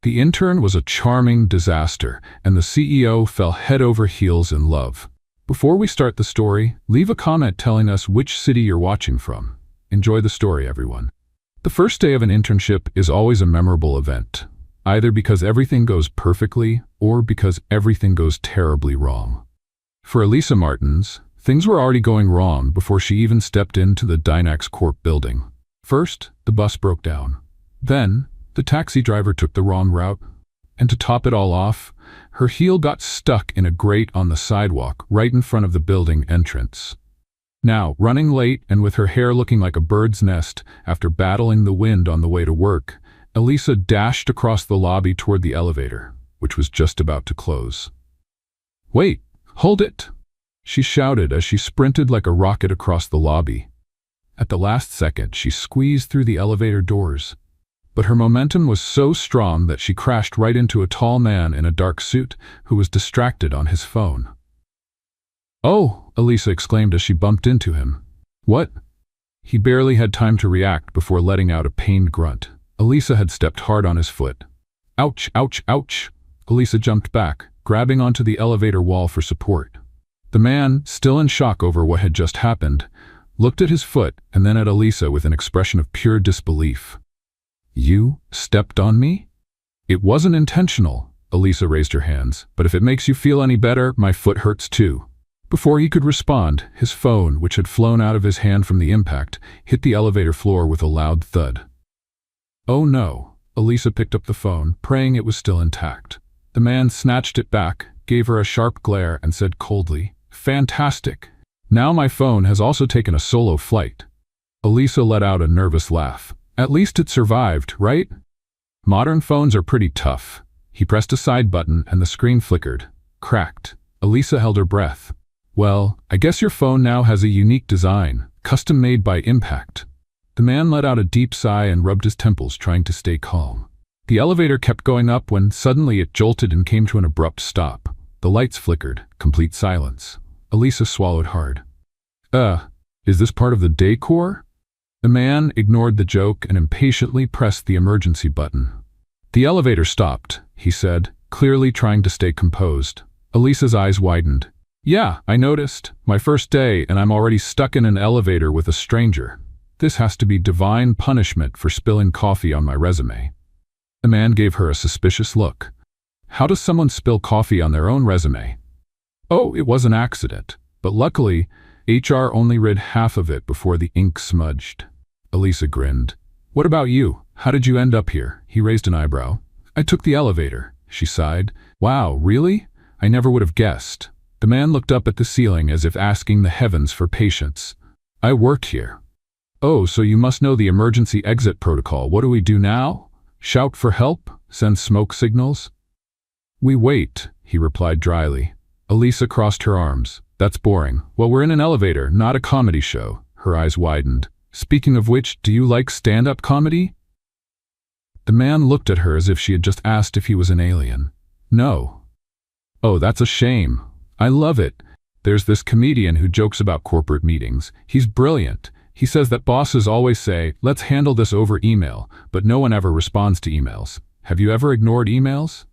The intern was a charming disaster, and the CEO fell head over heels in love. Before we start the story, leave a comment telling us which city you're watching from. Enjoy the story, everyone. The first day of an internship is always a memorable event, either because everything goes perfectly or because everything goes terribly wrong. For Elisa Martins, things were already going wrong before she even stepped into the Dynax Corp building. First, the bus broke down. Then, the taxi driver took the wrong route. And to top it all off, her heel got stuck in a grate on the sidewalk right in front of the building entrance. Now, running late and with her hair looking like a bird's nest after battling the wind on the way to work, Elisa dashed across the lobby toward the elevator, which was just about to close. "Wait, hold it!" she shouted as she sprinted like a rocket across the lobby. At the last second, she squeezed through the elevator doors. But her momentum was so strong that she crashed right into a tall man in a dark suit who was distracted on his phone. "Oh!" Elisa exclaimed as she bumped into him. "What?" He barely had time to react before letting out a pained grunt. Elisa had stepped hard on his foot. "Ouch, ouch, ouch!" Elisa jumped back, grabbing onto the elevator wall for support. The man, still in shock over what had just happened, looked at his foot and then at Elisa with an expression of pure disbelief. "You stepped on me?" "It wasn't intentional," Elisa raised her hands, "but if it makes you feel any better, my foot hurts too." Before he could respond, his phone, which had flown out of his hand from the impact, hit the elevator floor with a loud thud. "Oh no." Elisa picked up the phone, praying it was still intact. The man snatched it back, gave her a sharp glare, and said coldly, "Fantastic. Now my phone has also taken a solo flight." Elisa let out a nervous laugh. "At least it survived, right? Modern phones are pretty tough." He pressed a side button and the screen flickered, cracked. Elisa held her breath. "Well, I guess your phone now has a unique design, custom made by Impact." The man let out a deep sigh and rubbed his temples, trying to stay calm. The elevator kept going up when suddenly it jolted and came to an abrupt stop. The lights flickered, complete silence. Elisa swallowed hard. Is this part of the decor?" The man ignored the joke and impatiently pressed the emergency button. "The elevator stopped," he said, clearly trying to stay composed. Elisa's eyes widened. "Yeah, I noticed. My first day, and I'm already stuck in an elevator with a stranger. This has to be divine punishment for spilling coffee on my resume." The man gave her a suspicious look. "How does someone spill coffee on their own resume?" "Oh, it was an accident. But luckily, HR only read half of it before the ink smudged." Elisa grinned. "What about you? How did you end up here?" He raised an eyebrow. "I took the elevator," she sighed. "Wow, really? I never would have guessed." The man looked up at the ceiling as if asking the heavens for patience. "I work here." "Oh, so you must know the emergency exit protocol. What do we do now? Shout for help? Send smoke signals?" "We wait," he replied dryly. Elisa crossed her arms. "That's boring. Well, we're in an elevator, not a comedy show." Her eyes widened. "Speaking of which, do you like stand-up comedy?" The man looked at her as if she had just asked if he was an alien. "No." "Oh, that's a shame. I love it. There's this comedian who jokes about corporate meetings. He's brilliant. He says that bosses always say, 'Let's handle this over email,' but no one ever responds to emails. Have you ever ignored emails?"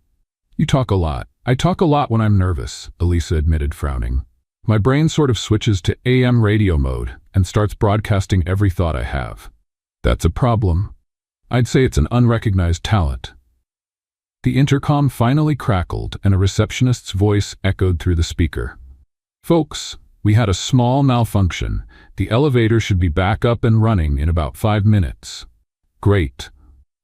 "You talk a lot." "I talk a lot when I'm nervous," Elisa admitted, frowning. "My brain sort of switches to AM radio mode and starts broadcasting every thought I have." "That's a problem." "I'd say it's an unrecognized talent." The intercom finally crackled and a receptionist's voice echoed through the speaker. "Folks, we had a small malfunction. The elevator should be back up and running in about 5 minutes." "Great."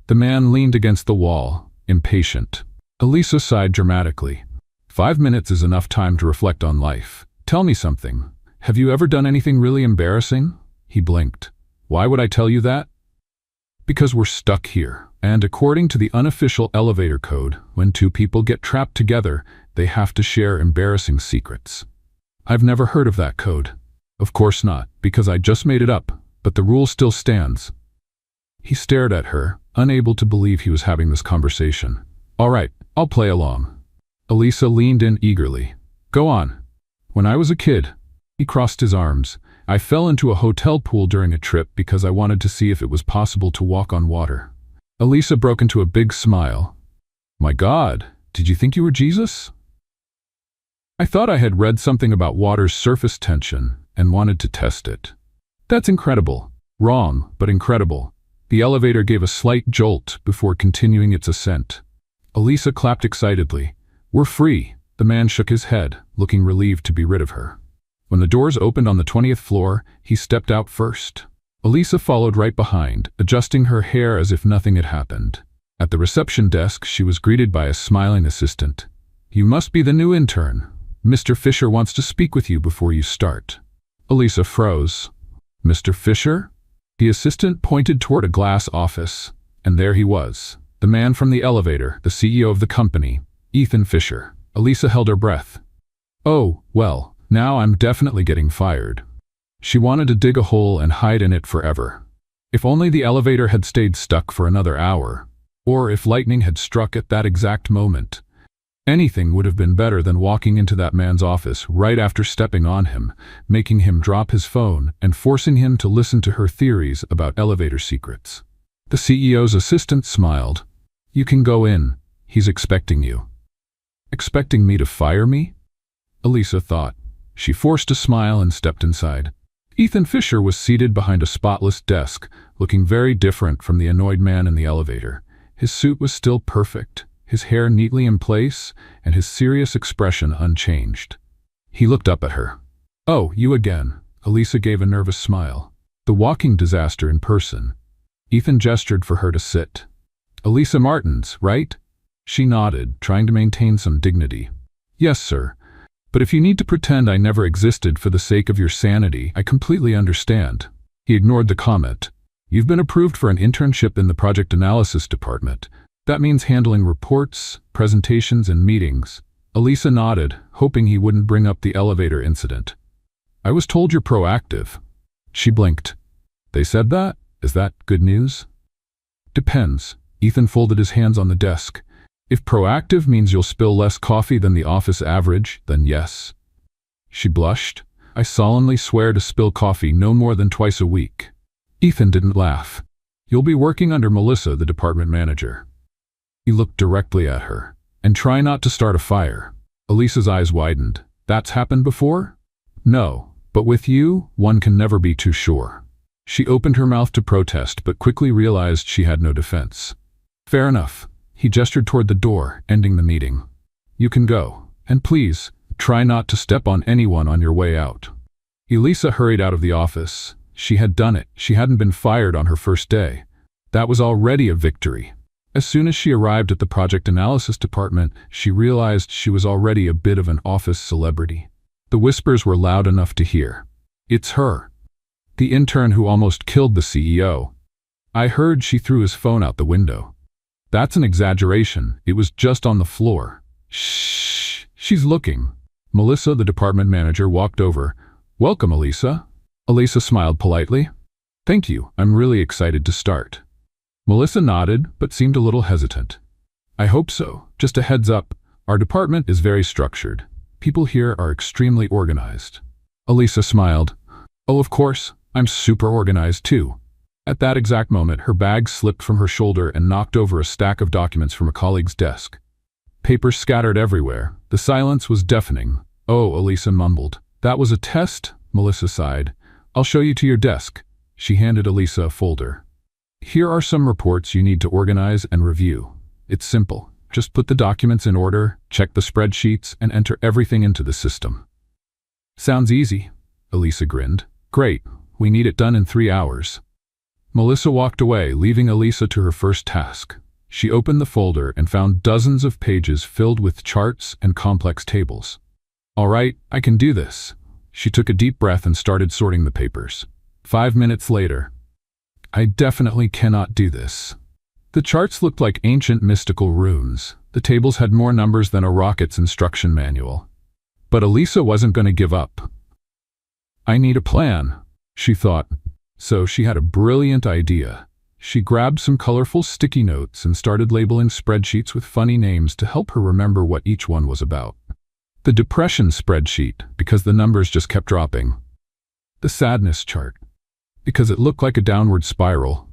The man leaned against the wall, impatient. Elisa sighed dramatically. 5 minutes is enough time to reflect on life. "Tell me something. Have you ever done anything really embarrassing?" He blinked. "Why would I tell you that?" "Because we're stuck here. And according to the unofficial elevator code, when two people get trapped together, they have to share embarrassing secrets." "I've never heard of that code." "Of course not, because I just made it up, but the rule still stands." He stared at her, unable to believe he was having this conversation. "All right, I'll play along." Elisa leaned in eagerly. "Go on." "When I was a kid," he crossed his arms, "I fell into a hotel pool during a trip because I wanted to see if it was possible to walk on water." Elisa broke into a big smile. My God, did you think you were Jesus? I thought I had read something about water's surface tension and wanted to test it. That's incredible. Wrong, but incredible. The elevator gave a slight jolt before continuing its ascent. Elisa clapped excitedly. We're free. The man shook his head, looking relieved to be rid of her. When the doors opened on the 20th floor, he stepped out first. Elisa followed right behind, adjusting her hair as if nothing had happened. At the reception desk, she was greeted by a smiling assistant. You must be the new intern. Mr. Fisher wants to speak with you before you start. Elisa froze. Mr. Fisher? The assistant pointed toward a glass office, and there he was, the man from the elevator, the CEO of the company, Ethan Fisher. Elisa held her breath. Oh, well, now I'm definitely getting fired. She wanted to dig a hole and hide in it forever. If only the elevator had stayed stuck for another hour, or if lightning had struck at that exact moment. Anything would have been better than walking into that man's office right after stepping on him, making him drop his phone and forcing him to listen to her theories about elevator secrets. The CEO's assistant smiled. You can go in. He's expecting you. Expecting me to fire me? Elisa thought. She forced a smile and stepped inside. Ethan Fisher was seated behind a spotless desk, looking very different from the annoyed man in the elevator. His suit was still perfect, his hair neatly in place, and his serious expression unchanged. He looked up at her. Oh, you again. Elisa gave a nervous smile. The walking disaster in person. Ethan gestured for her to sit. Elisa Martins, right? She nodded, trying to maintain some dignity. Yes, sir. But if you need to pretend I never existed for the sake of your sanity, I completely understand. He ignored the comment. You've been approved for an internship in the project analysis department. That means handling reports, presentations, and meetings. Elisa nodded, hoping he wouldn't bring up the elevator incident. I was told you're proactive. She blinked. They said that? Is that good news? Depends. Ethan folded his hands on the desk. If proactive means you'll spill less coffee than the office average, then yes. She blushed. I solemnly swear to spill coffee no more than twice a week. Ethan didn't laugh. You'll be working under Melissa, the department manager. He looked directly at her. And try not to start a fire. Elisa's eyes widened. That's happened before? No, but with you, one can never be too sure. She opened her mouth to protest, but quickly realized she had no defense. Fair enough. He gestured toward the door, ending the meeting. You can go. And please, try not to step on anyone on your way out. Elisa hurried out of the office. She had done it. She hadn't been fired on her first day. That was already a victory. As soon as she arrived at the project analysis department, she realized she was already a bit of an office celebrity. The whispers were loud enough to hear. It's her. The intern who almost killed the CEO. I heard she threw his phone out the window. That's an exaggeration. It was just on the floor. Shh, she's looking. Melissa, the department manager, walked over. Welcome, Elisa. Elisa smiled politely. Thank you. I'm really excited to start. Melissa nodded, but seemed a little hesitant. I hope so. Just a heads up. Our department is very structured. People here are extremely organized. Elisa smiled. Oh, of course. I'm super organized too. At that exact moment, her bag slipped from her shoulder and knocked over a stack of documents from a colleague's desk. Papers scattered everywhere. The silence was deafening. Oh, Elisa mumbled. That was a test? Melissa sighed. I'll show you to your desk. She handed Elisa a folder. Here are some reports you need to organize and review. It's simple. Just put the documents in order, check the spreadsheets, and enter everything into the system. Sounds easy. Elisa grinned. Great. We need it done in 3 hours. Melissa walked away, leaving Elisa to her first task. She opened the folder and found dozens of pages filled with charts and complex tables. All right, I can do this. She took a deep breath and started sorting the papers. 5 minutes later. I definitely cannot do this. The charts looked like ancient mystical runes. The tables had more numbers than a rocket's instruction manual. But Elisa wasn't going to give up. I need a plan, she thought. So she had a brilliant idea. She grabbed some colorful sticky notes and started labeling spreadsheets with funny names to help her remember what each one was about. The depression spreadsheet, because the numbers just kept dropping. The sadness chart, because it looked like a downward spiral.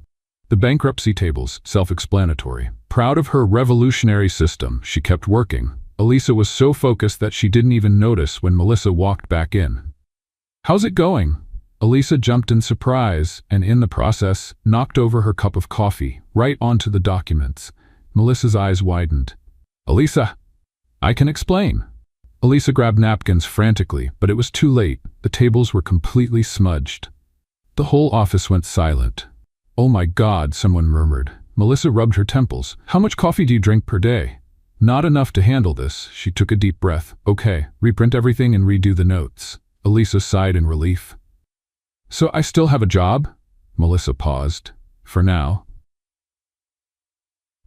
The bankruptcy tables, self-explanatory. Proud of her revolutionary system, she kept working. Elisa was so focused that she didn't even notice when Melissa walked back in. "How's it going?" Elisa jumped in surprise and, in the process, knocked over her cup of coffee, right onto the documents. Melissa's eyes widened. "Elisa, I can explain." Elisa grabbed napkins frantically, but it was too late. The tables were completely smudged. The whole office went silent. "Oh my God," someone murmured. Melissa rubbed her temples. "How much coffee do you drink per day?" "Not enough to handle this." She took a deep breath. "Okay, reprint everything and redo the notes." Elisa sighed in relief. "So I still have a job?" Melissa paused. "For now."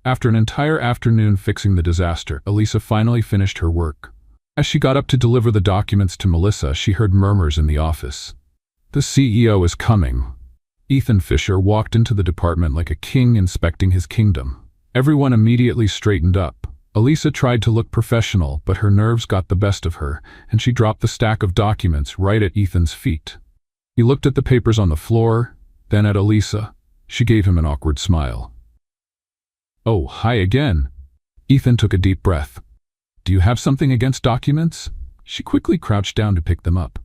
After an entire afternoon fixing the disaster, Elisa finally finished her work. As she got up to deliver the documents to Melissa, she heard murmurs in the office. "The CEO is coming." Ethan Fisher walked into the department like a king inspecting his kingdom. Everyone immediately straightened up. Elisa tried to look professional, but her nerves got the best of her, and she dropped the stack of documents right at Ethan's feet. He looked at the papers on the floor, then at Elisa. She gave him an awkward smile. "Oh, hi again." Ethan took a deep breath. "Do you have something against documents?" She quickly crouched down to pick them up.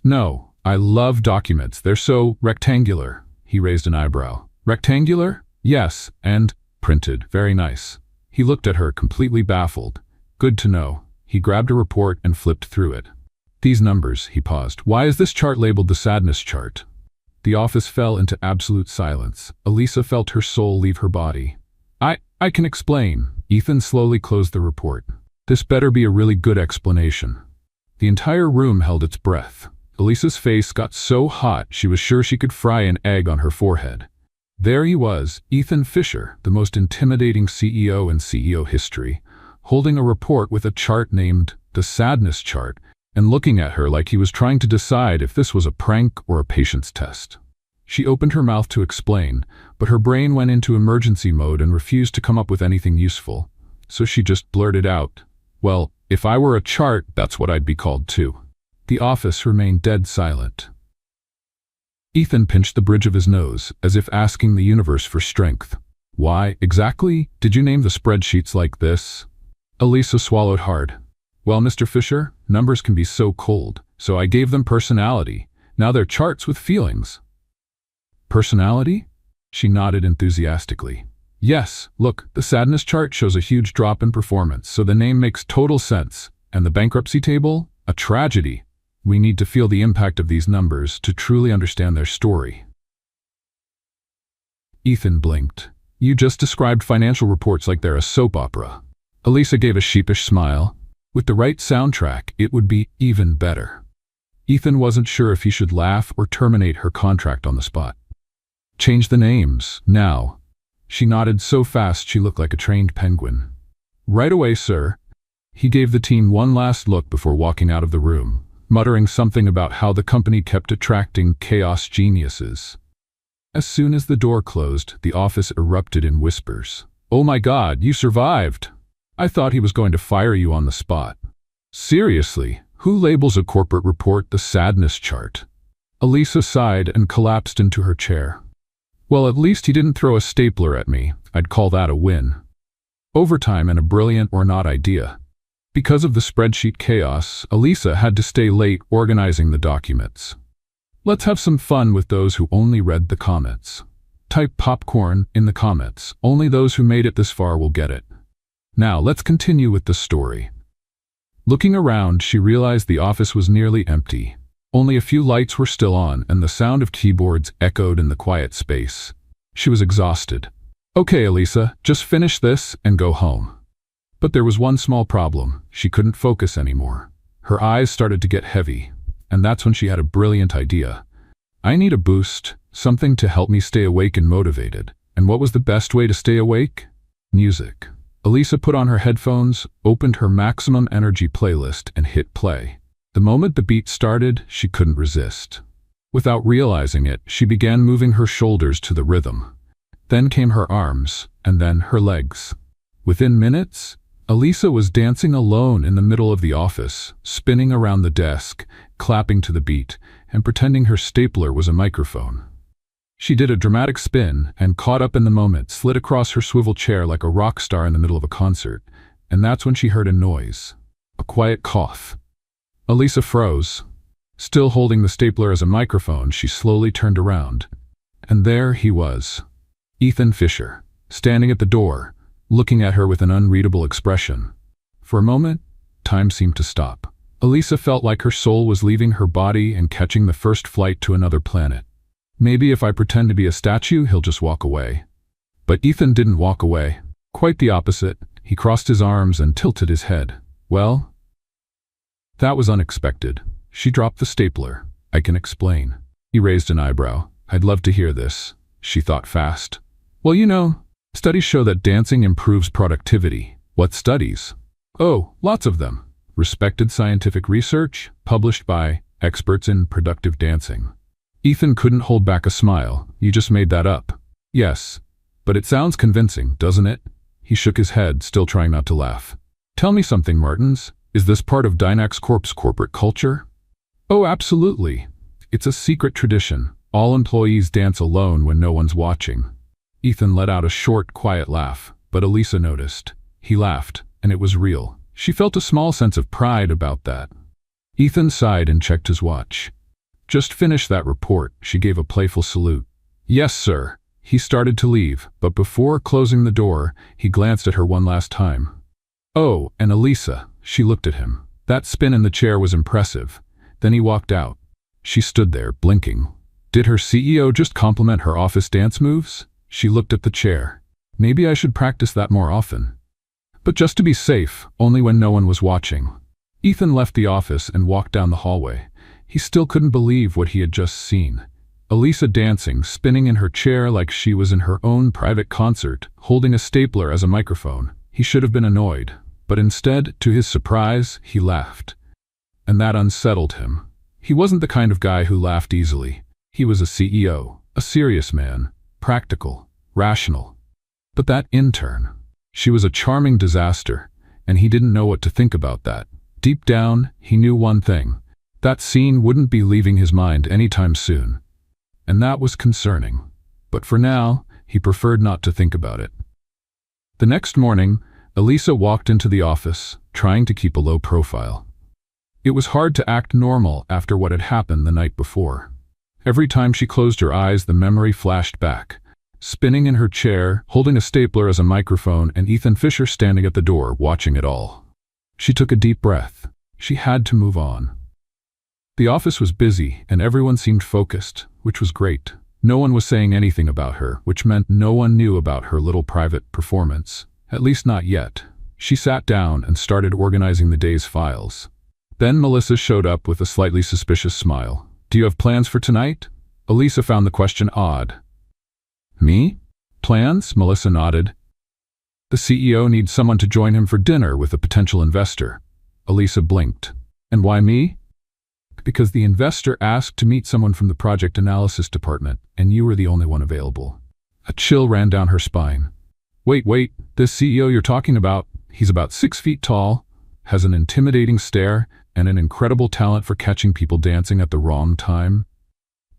"No. I love documents. They're so rectangular." He raised an eyebrow. "Rectangular?" "Yes, and printed. Very nice." He looked at her, completely baffled. "Good to know." He grabbed a report and flipped through it. "These numbers," he paused. "Why is this chart labeled the sadness chart?" The office fell into absolute silence. Elisa felt her soul leave her body. I can explain." Ethan slowly closed the report. "This better be a really good explanation." The entire room held its breath. Elisa's face got so hot she was sure she could fry an egg on her forehead. There he was, Ethan Fisher, the most intimidating CEO in CEO history, holding a report with a chart named the sadness chart, and looking at her like he was trying to decide if this was a prank or a patience test. She opened her mouth to explain, but her brain went into emergency mode and refused to come up with anything useful. So she just blurted out, "Well, if I were a chart, that's what I'd be called too." The office remained dead silent. Ethan pinched the bridge of his nose, as if asking the universe for strength. "Why, exactly, did you name the spreadsheets like this?" Elisa swallowed hard. "Well, Mr. Fisher, numbers can be so cold, so I gave them personality. Now they're charts with feelings." "Personality?" She nodded enthusiastically. "Yes, look, the sadness chart shows a huge drop in performance, so the name makes total sense. And the bankruptcy table? A tragedy. We need to feel the impact of these numbers to truly understand their story." Ethan blinked. "You just described financial reports like they're a soap opera." Elisa gave a sheepish smile. With the right soundtrack, it would be even better. Ethan wasn't sure if he should laugh or terminate her contract on the spot. "Change the names, now." She nodded so fast she looked like a trained penguin. "Right away, sir." He gave the team one last look before walking out of the room, muttering something about how the company kept attracting chaos geniuses. As soon as the door closed, the office erupted in whispers. "Oh my God, you survived! I thought he was going to fire you on the spot." "Seriously, who labels a corporate report the sadness chart?" Elisa sighed and collapsed into her chair. "Well, at least he didn't throw a stapler at me. I'd call that a win. Overtime and a brilliant or not idea." Because of the spreadsheet chaos, Elisa had to stay late organizing the documents. Let's have some fun with those who only read the comments. Type popcorn in the comments. Only those who made it this far will get it. Now, let's continue with the story. Looking around, she realized the office was nearly empty. Only a few lights were still on, and the sound of keyboards echoed in the quiet space. She was exhausted. "Okay, Elisa, just finish this and go home." But there was one small problem. She couldn't focus anymore. Her eyes started to get heavy, and that's when she had a brilliant idea. "I need a boost, something to help me stay awake and motivated." And what was the best way to stay awake? Music. Elisa put on her headphones, opened her maximum energy playlist, and hit play. The moment the beat started, she couldn't resist. Without realizing it, she began moving her shoulders to the rhythm. Then came her arms, and then her legs. Within minutes, Elisa was dancing alone in the middle of the office, spinning around the desk, clapping to the beat, and pretending her stapler was a microphone. She did a dramatic spin and, caught up in the moment, slid across her swivel chair like a rock star in the middle of a concert. And that's when she heard a noise. A quiet cough. Elisa froze. Still holding the stapler as a microphone, she slowly turned around. And there he was. Ethan Fisher, standing at the door, looking at her with an unreadable expression. For a moment, time seemed to stop. Elisa felt like her soul was leaving her body and catching the first flight to another planet. Maybe if I pretend to be a statue, he'll just walk away. But Ethan didn't walk away. Quite the opposite. He crossed his arms and tilted his head. Well, that was unexpected. She dropped the stapler. I can explain. He raised an eyebrow. I'd love to hear this. She thought fast. Well, you know, studies show that dancing improves productivity. What studies? Oh, lots of them. Respected scientific research, published by experts in productive dancing. Ethan couldn't hold back a smile. You just made that up. Yes, but it sounds convincing, doesn't it? He shook his head, still trying not to laugh. Tell me something, Martins. Is this part of Dynax Corp's corporate culture? Oh, absolutely. It's a secret tradition. All employees dance alone when no one's watching. Ethan let out a short, quiet laugh, but Elisa noticed. He laughed, and it was real. She felt a small sense of pride about that. Ethan sighed and checked his watch. Just finished that report. She gave a playful salute. Yes, sir. He started to leave, but before closing the door, he glanced at her one last time. Oh, and Elisa. She looked at him. That spin in the chair was impressive. Then he walked out. She stood there, blinking. Did her CEO just compliment her office dance moves? She looked at the chair. Maybe I should practice that more often. But just to be safe, only when no one was watching. Ethan left the office and walked down the hallway. He still couldn't believe what he had just seen. Elisa dancing, spinning in her chair like she was in her own private concert, holding a stapler as a microphone. He should have been annoyed, but instead, to his surprise, he laughed. And that unsettled him. He wasn't the kind of guy who laughed easily. He was a CEO, a serious man, practical, rational. But that intern, she was a charming disaster, and he didn't know what to think about that. Deep down, he knew one thing. That scene wouldn't be leaving his mind anytime soon. And that was concerning. But for now, he preferred not to think about it. The next morning, Elisa walked into the office, trying to keep a low profile. It was hard to act normal after what had happened the night before. Every time she closed her eyes, the memory flashed back. Spinning in her chair, holding a stapler as a microphone, and Ethan Fisher standing at the door, watching it all. She took a deep breath. She had to move on. The office was busy, and everyone seemed focused, which was great. No one was saying anything about her, which meant no one knew about her little private performance. At least not yet. She sat down and started organizing the day's files. Then Melissa showed up with a slightly suspicious smile. Do you have plans for tonight? Elisa found the question odd. Me? Plans? Melissa nodded. The CEO needs someone to join him for dinner with a potential investor. Elisa blinked. And why me? Because the investor asked to meet someone from the project analysis department, and you were the only one available. A chill ran down her spine. Wait, this CEO you're talking about, he's about 6 feet tall, has an intimidating stare, and an incredible talent for catching people dancing at the wrong time?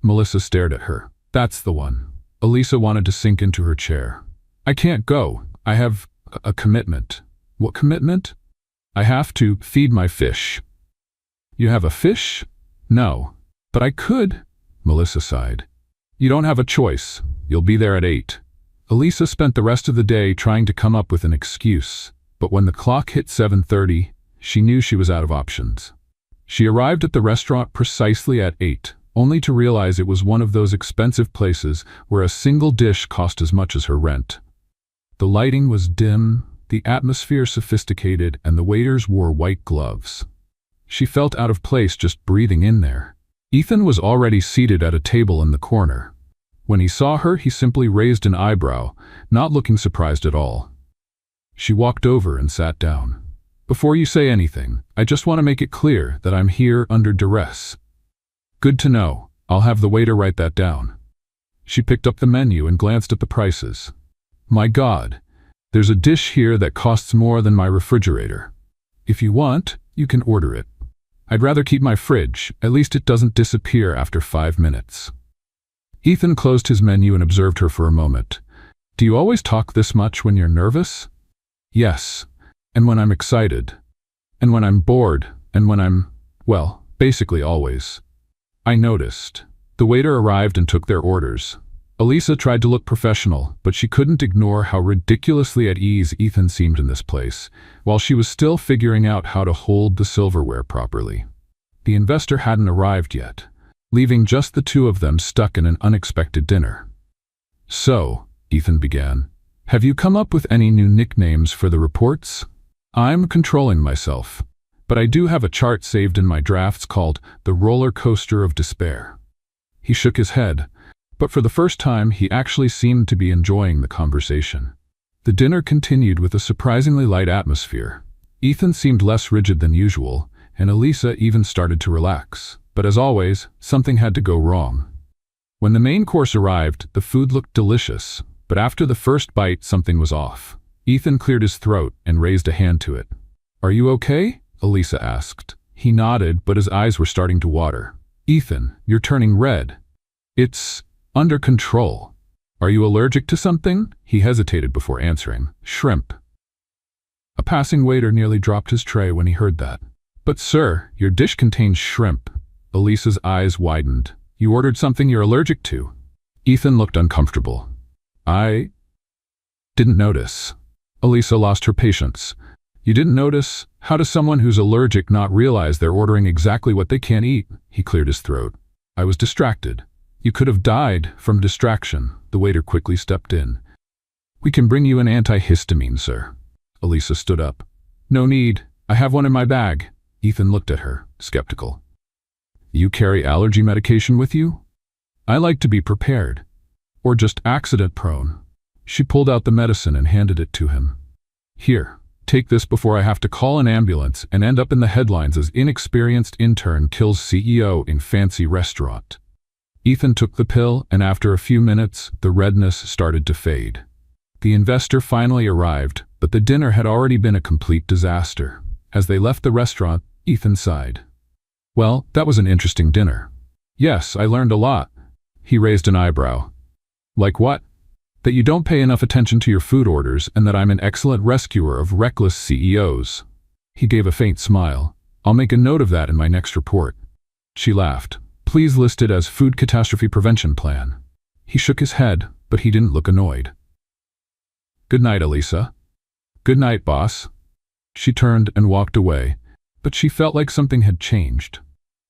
Melissa stared at her. That's the one. Elisa wanted to sink into her chair. I can't go. I have a commitment. What commitment? I have to feed my fish. You have a fish? No. But I could. Melissa sighed. You don't have a choice. You'll be there at 8. Elisa spent the rest of the day trying to come up with an excuse, but when the clock hit 7:30, she knew she was out of options. She arrived at the restaurant precisely at 8, only to realize it was one of those expensive places where a single dish cost as much as her rent. The lighting was dim, the atmosphere sophisticated, and the waiters wore white gloves. She felt out of place just breathing in there. Ethan was already seated at a table in the corner. When he saw her, he simply raised an eyebrow, not looking surprised at all. She walked over and sat down. Before you say anything, I just want to make it clear that I'm here under duress. Good to know. I'll have the waiter write that down. She picked up the menu and glanced at the prices. My God, there's a dish here that costs more than my refrigerator. If you want, you can order it. I'd rather keep my fridge, at least it doesn't disappear after 5 minutes. Ethan closed his menu and observed her for a moment. Do you always talk this much when you're nervous? Yes. And when I'm excited. And when I'm bored. And when I'm, well, basically always. I noticed. The waiter arrived and took their orders. Elisa tried to look professional, but she couldn't ignore how ridiculously at ease Ethan seemed in this place, while she was still figuring out how to hold the silverware properly. The investor hadn't arrived yet, leaving just the two of them stuck in an unexpected dinner. So, Ethan began, have you come up with any new nicknames for the reports? I'm controlling myself, but I do have a chart saved in my drafts called the roller coaster of despair. He shook his head, but for the first time he actually seemed to be enjoying the conversation. The dinner continued with a surprisingly light atmosphere. Ethan seemed less rigid than usual, and Elisa even started to relax. But as always, something had to go wrong. When the main course arrived, the food looked delicious, but after the first bite something was off. Ethan cleared his throat and raised a hand to it. Are you okay? Elisa asked. He nodded, but his eyes were starting to water. Ethan, you're turning red. It's under control. Are you allergic to something? He hesitated before answering. Shrimp. A passing waiter nearly dropped his tray when he heard that. But sir, your dish contains shrimp. Elisa's eyes widened. You ordered something you're allergic to. Ethan looked uncomfortable. I didn't notice. Elisa lost her patience. You didn't notice? How does someone who's allergic not realize they're ordering exactly what they can't eat? He cleared his throat. I was distracted. You could have died from distraction. The waiter quickly stepped in. We can bring you an antihistamine, sir. Elisa stood up. No need. I have one in my bag. Ethan looked at her, skeptical. You carry allergy medication with you? I like to be prepared. Or just accident-prone. She pulled out the medicine and handed it to him. Here, take this before I have to call an ambulance and end up in the headlines as inexperienced intern kills CEO in fancy restaurant. Ethan took the pill, and after a few minutes, the redness started to fade. The investor finally arrived, but the dinner had already been a complete disaster. As they left the restaurant, Ethan sighed. Well, that was an interesting dinner. Yes, I learned a lot. He raised an eyebrow. Like what? That you don't pay enough attention to your food orders and that I'm an excellent rescuer of reckless CEOs. He gave a faint smile. I'll make a note of that in my next report. She laughed. Please list it as Food Catastrophe Prevention Plan. He shook his head, but he didn't look annoyed. Good night, Elisa. Good night, boss. She turned and walked away, but she felt like something had changed.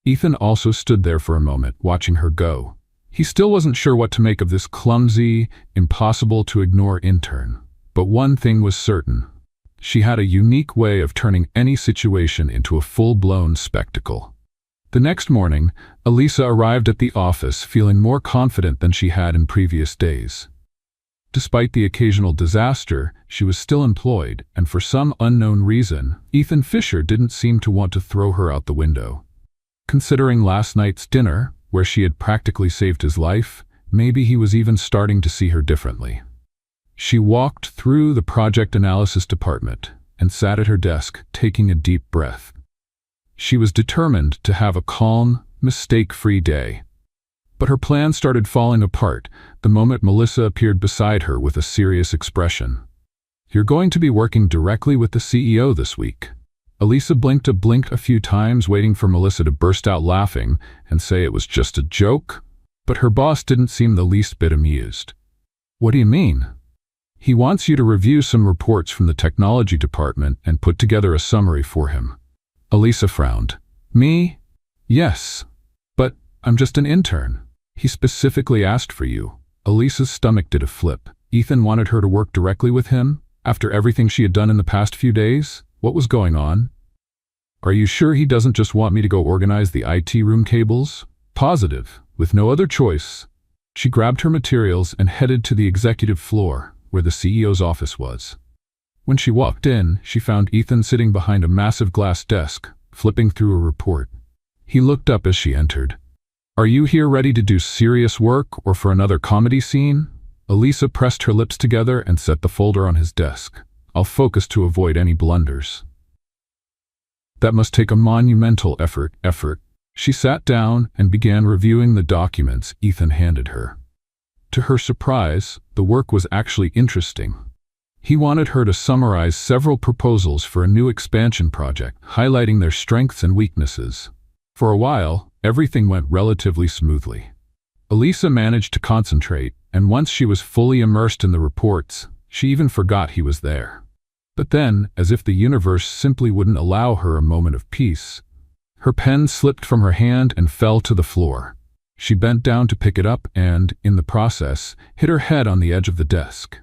Ethan also stood there for a moment, watching her go. He still wasn't sure what to make of this clumsy, impossible-to-ignore intern. But one thing was certain. She had a unique way of turning any situation into a full-blown spectacle. The next morning, Elisa arrived at the office feeling more confident than she had in previous days. Despite the occasional disaster, she was still employed, and for some unknown reason, Ethan Fisher didn't seem to want to throw her out the window. Considering last night's dinner, where she had practically saved his life, maybe he was even starting to see her differently. She walked through the project analysis department and sat at her desk, taking a deep breath. She was determined to have a calm, mistake-free day. But her plan started falling apart the moment Melissa appeared beside her with a serious expression. You're going to be working directly with the CEO this week. Elisa blinked a few times, waiting for Melissa to burst out laughing and say it was just a joke, but her boss didn't seem the least bit amused. What do you mean? He wants you to review some reports from the technology department and put together a summary for him. Elisa frowned. Me? Yes. But I'm just an intern. He specifically asked for you. Elisa's stomach did a flip. Ethan wanted her to work directly with him? After everything she had done in the past few days? What was going on? Are you sure he doesn't just want me to go organize the IT room cables? Positive, with no other choice. She grabbed her materials and headed to the executive floor, where the CEO's office was. When she walked in, she found Ethan sitting behind a massive glass desk, flipping through a report. He looked up as she entered. Are you here ready to do serious work or for another comedy scene? Elisa pressed her lips together and set the folder on his desk. I'll focus to avoid any blunders. That must take a monumental effort. She sat down and began reviewing the documents Ethan handed her. To her surprise, the work was actually interesting. He wanted her to summarize several proposals for a new expansion project, highlighting their strengths and weaknesses. For a while, everything went relatively smoothly. Elisa managed to concentrate, and once she was fully immersed in the reports, she even forgot he was there. But then, as if the universe simply wouldn't allow her a moment of peace, her pen slipped from her hand and fell to the floor. She bent down to pick it up and, in the process, hit her head on the edge of the desk.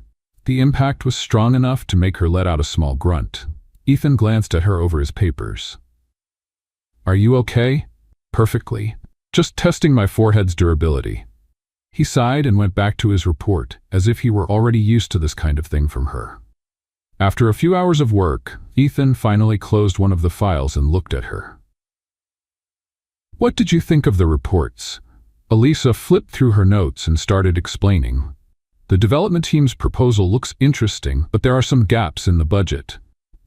The impact was strong enough to make her let out a small grunt. Ethan glanced at her over his papers. "Are you okay?" "Perfectly. Just testing my forehead's durability." He sighed and went back to his report, as if he were already used to this kind of thing from her. After a few hours of work, Ethan finally closed one of the files and looked at her. "What did you think of the reports?" Elisa flipped through her notes and started explaining. "The development team's proposal looks interesting, but there are some gaps in the budget.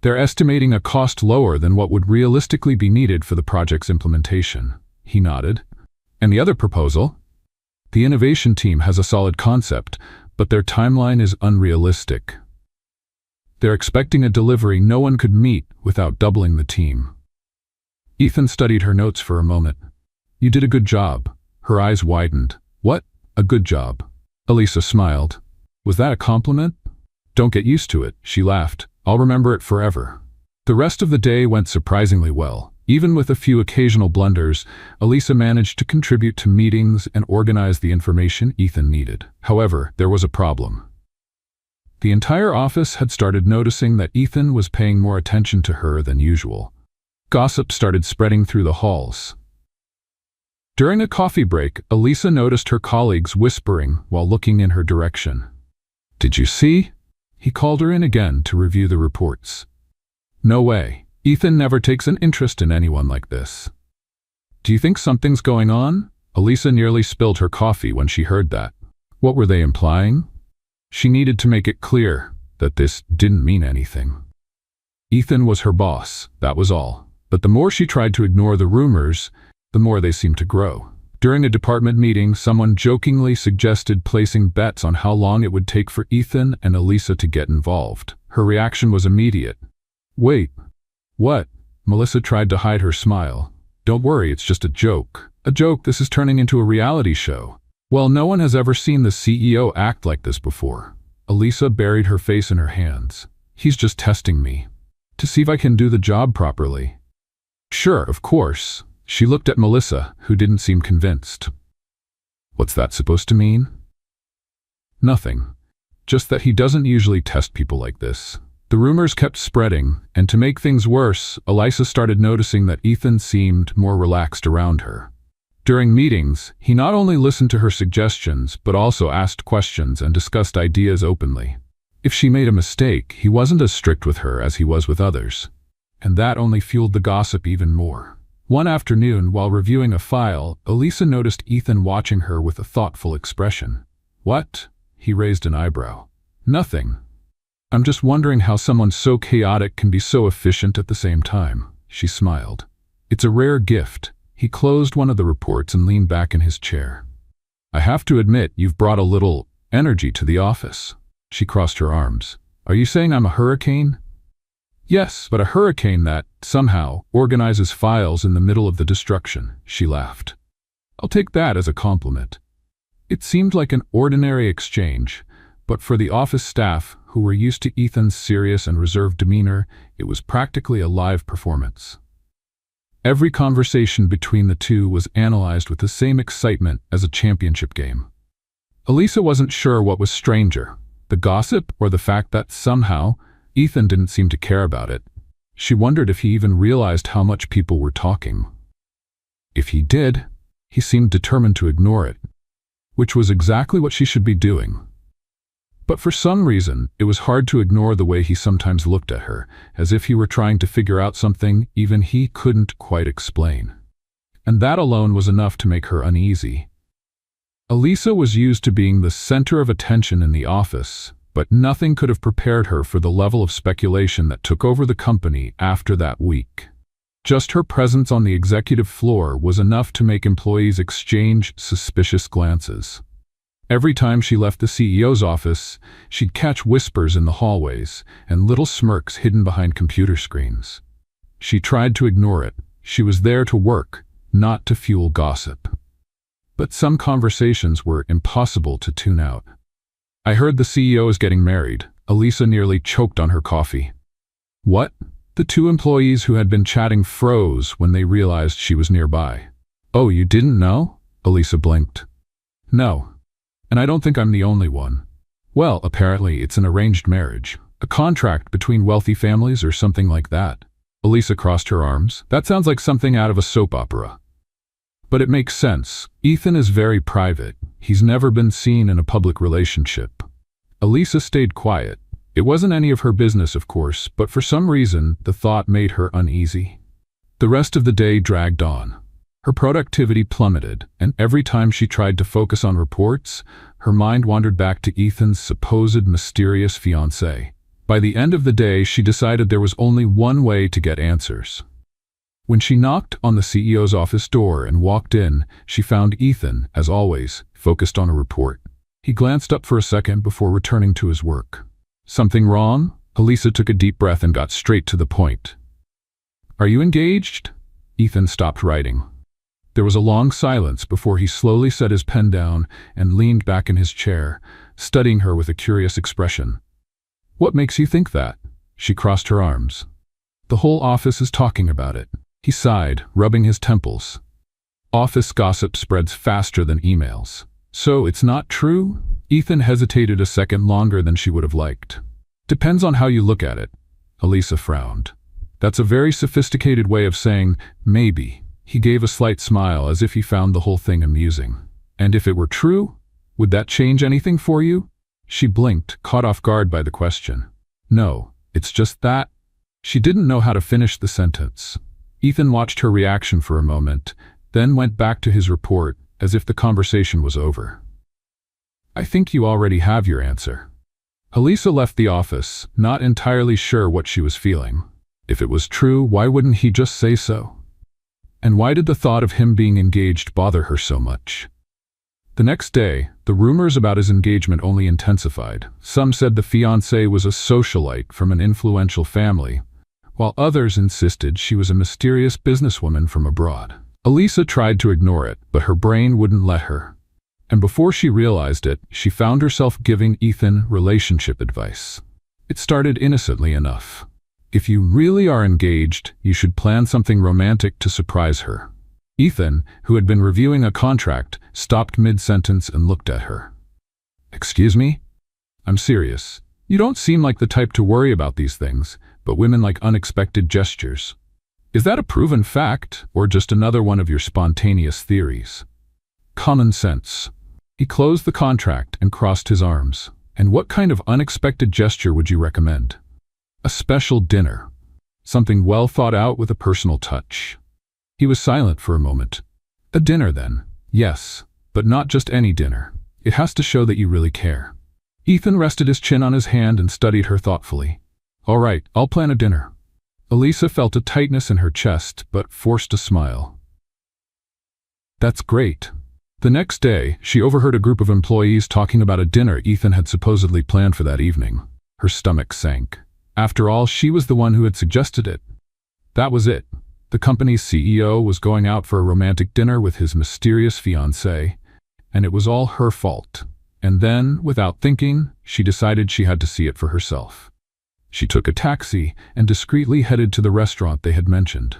They're estimating a cost lower than what would realistically be needed for the project's implementation." He nodded. "And the other proposal?" "The innovation team has a solid concept, but their timeline is unrealistic. They're expecting a delivery no one could meet without doubling the team." Ethan studied her notes for a moment. "You did a good job." Her eyes widened. "What? A good job?" Elisa smiled. "Was that a compliment?" "Don't get used to it," she laughed. "I'll remember it forever." The rest of the day went surprisingly well. Even with a few occasional blunders, Elisa managed to contribute to meetings and organize the information Ethan needed. However, there was a problem. The entire office had started noticing that Ethan was paying more attention to her than usual. Gossip started spreading through the halls. During a coffee break, Elisa noticed her colleagues whispering while looking in her direction. "Did you see?" He called her in again to review the reports. "No way. Ethan never takes an interest in anyone like this." "Do you think something's going on?" Elisa nearly spilled her coffee when she heard that. What were they implying? She needed to make it clear that this didn't mean anything. Ethan was her boss, that was all. But the more she tried to ignore the rumors, the more they seemed to grow. During a department meeting, someone jokingly suggested placing bets on how long it would take for Ethan and Elisa to get involved. Her reaction was immediate. "Wait. What?" Melissa tried to hide her smile. "Don't worry, it's just a joke." "A joke? This is turning into a reality show." "Well, no one has ever seen the CEO act like this before." Elisa buried her face in her hands. "He's just testing me, to see if I can do the job properly." "Sure, of course." She looked at Melissa, who didn't seem convinced. "What's that supposed to mean?" "Nothing. Just that he doesn't usually test people like this." The rumors kept spreading, and to make things worse, Elisa started noticing that Ethan seemed more relaxed around her. During meetings, he not only listened to her suggestions, but also asked questions and discussed ideas openly. If she made a mistake, he wasn't as strict with her as he was with others. And that only fueled the gossip even more. One afternoon, while reviewing a file, Elisa noticed Ethan watching her with a thoughtful expression. "What?" He raised an eyebrow. "Nothing. I'm just wondering how someone so chaotic can be so efficient at the same time." She smiled. "It's a rare gift." He closed one of the reports and leaned back in his chair. "I have to admit, you've brought a little energy to the office." She crossed her arms. "Are you saying I'm a hurricane?" "Yes, but a hurricane that, somehow, organizes files in the middle of the destruction." She laughed. "I'll take that as a compliment." It seemed like an ordinary exchange, but for the office staff, who were used to Ethan's serious and reserved demeanor, it was practically a live performance. Every conversation between the two was analyzed with the same excitement as a championship game. Elisa wasn't sure what was stranger, the gossip or the fact that somehow Ethan didn't seem to care about it. She wondered if he even realized how much people were talking. If he did, he seemed determined to ignore it, which was exactly what she should be doing. But for some reason, it was hard to ignore the way he sometimes looked at her, as if he were trying to figure out something even he couldn't quite explain. And that alone was enough to make her uneasy. Elisa was used to being the center of attention in the office, but nothing could have prepared her for the level of speculation that took over the company after that week. Just her presence on the executive floor was enough to make employees exchange suspicious glances. Every time she left the CEO's office, she'd catch whispers in the hallways and little smirks hidden behind computer screens. She tried to ignore it. She was there to work, not to fuel gossip. But some conversations were impossible to tune out. "I heard the CEO is getting married." Elisa nearly choked on her coffee. "What?" The two employees who had been chatting froze when they realized she was nearby. "Oh, you didn't know?" Elisa blinked. "No. And I don't think I'm the only one." "Well, apparently it's an arranged marriage. A contract between wealthy families or something like that." Elisa crossed her arms. "That sounds like something out of a soap opera." "But it makes sense. Ethan is very private. He's never been seen in a public relationship." Elisa stayed quiet. It wasn't any of her business, of course, but for some reason, the thought made her uneasy. The rest of the day dragged on. Her productivity plummeted, and every time she tried to focus on reports, her mind wandered back to Ethan's supposed mysterious fiancé. By the end of the day, she decided there was only one way to get answers. When she knocked on the CEO's office door and walked in, she found Ethan, as always, focused on a report. He glanced up for a second before returning to his work. "Something wrong?" Elisa took a deep breath and got straight to the point. "Are you engaged?" Ethan stopped writing. There was a long silence before he slowly set his pen down and leaned back in his chair, studying her with a curious expression. "What makes you think that?" She crossed her arms. "The whole office is talking about it." He sighed, rubbing his temples. "Office gossip spreads faster than emails." "So it's not true?" Ethan hesitated a second longer than she would have liked. "Depends on how you look at it." Elisa frowned. "That's a very sophisticated way of saying maybe." He gave a slight smile as if he found the whole thing amusing. "And if it were true, would that change anything for you?" She blinked, caught off guard by the question. "No, it's just that." She didn't know how to finish the sentence. Ethan watched her reaction for a moment, then went back to his report as if the conversation was over. "I think you already have your answer." Elisa left the office, not entirely sure what she was feeling. If it was true, why wouldn't he just say so? And why did the thought of him being engaged bother her so much? The next day, the rumors about his engagement only intensified. Some said the fiancé was a socialite from an influential family, while others insisted she was a mysterious businesswoman from abroad. Elisa tried to ignore it, but her brain wouldn't let her. And before she realized it, she found herself giving Ethan relationship advice. It started innocently enough. "If you really are engaged, you should plan something romantic to surprise her." Ethan, who had been reviewing a contract, stopped mid-sentence and looked at her. "Excuse me? I'm serious. You don't seem like the type to worry about these things, but women like unexpected gestures. Is that a proven fact, or just another one of your spontaneous theories?" "Common sense." He closed the contract and crossed his arms. "And what kind of unexpected gesture would you recommend?" "A special dinner. Something well thought out with a personal touch." He was silent for a moment. "A dinner, then?" "Yes, but not just any dinner. It has to show that you really care." Ethan rested his chin on his hand and studied her thoughtfully. "All right, I'll plan a dinner." Elisa felt a tightness in her chest, but forced a smile. "That's great." The next day, she overheard a group of employees talking about a dinner Ethan had supposedly planned for that evening. Her stomach sank. After all, she was the one who had suggested it. That was it. The company's CEO was going out for a romantic dinner with his mysterious fiancé, and it was all her fault. And then, without thinking, she decided she had to see it for herself. She took a taxi and discreetly headed to the restaurant they had mentioned.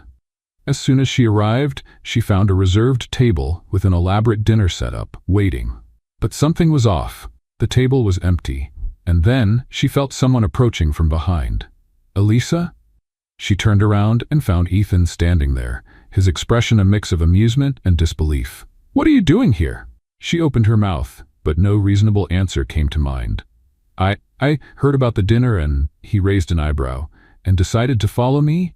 As soon as she arrived, she found a reserved table with an elaborate dinner setup, waiting. But something was off. The table was empty. And then she felt someone approaching from behind. "Elisa?" She turned around and found Ethan standing there, his expression a mix of amusement and disbelief. "What are you doing here?" She opened her mouth, but no reasonable answer came to mind. I heard about the dinner and," he raised an eyebrow, "and decided to follow me?"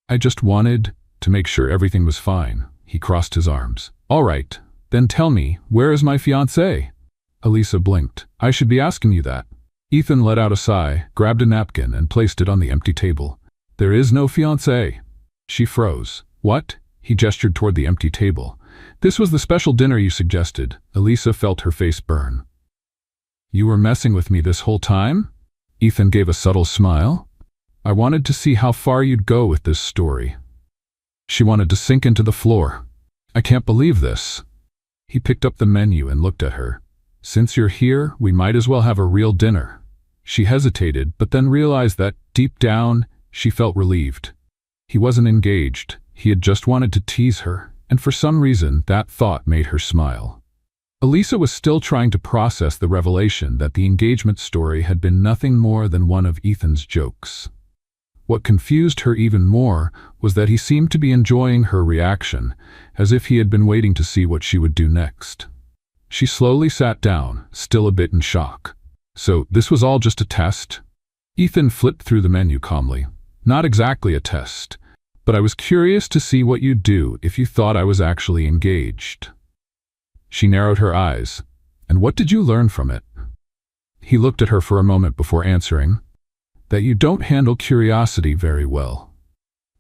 "I just wanted to make sure everything was fine." He crossed his arms. "All right, then tell me, where is my fiancé?" Elisa blinked. "I should be asking you that." Ethan let out a sigh, grabbed a napkin, and placed it on the empty table. "There is no fiancé." She froze. "What?" He gestured toward the empty table. This was the special dinner you suggested. Elisa felt her face burn. You were messing with me this whole time? Ethan gave a subtle smile. I wanted to see how far you'd go with this story. She wanted to sink into the floor. I can't believe this. He picked up the menu and looked at her. Since you're here, we might as well have a real dinner. She hesitated, but then realized that, deep down, she felt relieved. He wasn't engaged. He had just wanted to tease her, and for some reason, that thought made her smile. Elisa was still trying to process the revelation that the engagement story had been nothing more than one of Ethan's jokes. What confused her even more was that he seemed to be enjoying her reaction, as if he had been waiting to see what she would do next. She slowly sat down, still a bit in shock. So, this was all just a test? Ethan flipped through the menu calmly. Not exactly a test, but I was curious to see what you'd do if you thought I was actually engaged. She narrowed her eyes. And what did you learn from it? He looked at her for a moment before answering. That you don't handle curiosity very well.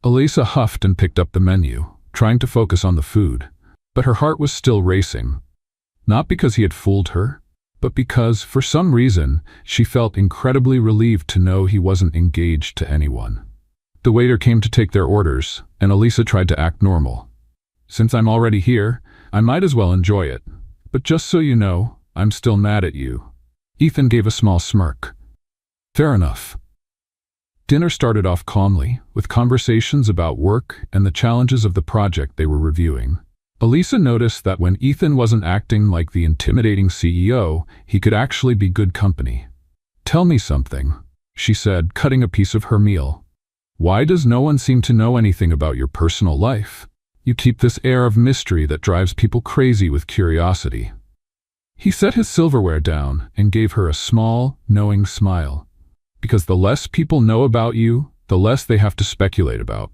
Elisa huffed and picked up the menu, trying to focus on the food, but her heart was still racing. Not because he had fooled her, but because, for some reason, she felt incredibly relieved to know he wasn't engaged to anyone. The waiter came to take their orders, and Elisa tried to act normal. Since I'm already here, I might as well enjoy it. But just so you know, I'm still mad at you. Ethan gave a small smirk. Fair enough. Dinner started off calmly, with conversations about work and the challenges of the project they were reviewing. Elisa noticed that when Ethan wasn't acting like the intimidating CEO, he could actually be good company. Tell me something, she said, cutting a piece of her meal. Why does no one seem to know anything about your personal life? You keep this air of mystery that drives people crazy with curiosity. He set his silverware down and gave her a small, knowing smile. Because the less people know about you, the less they have to speculate about.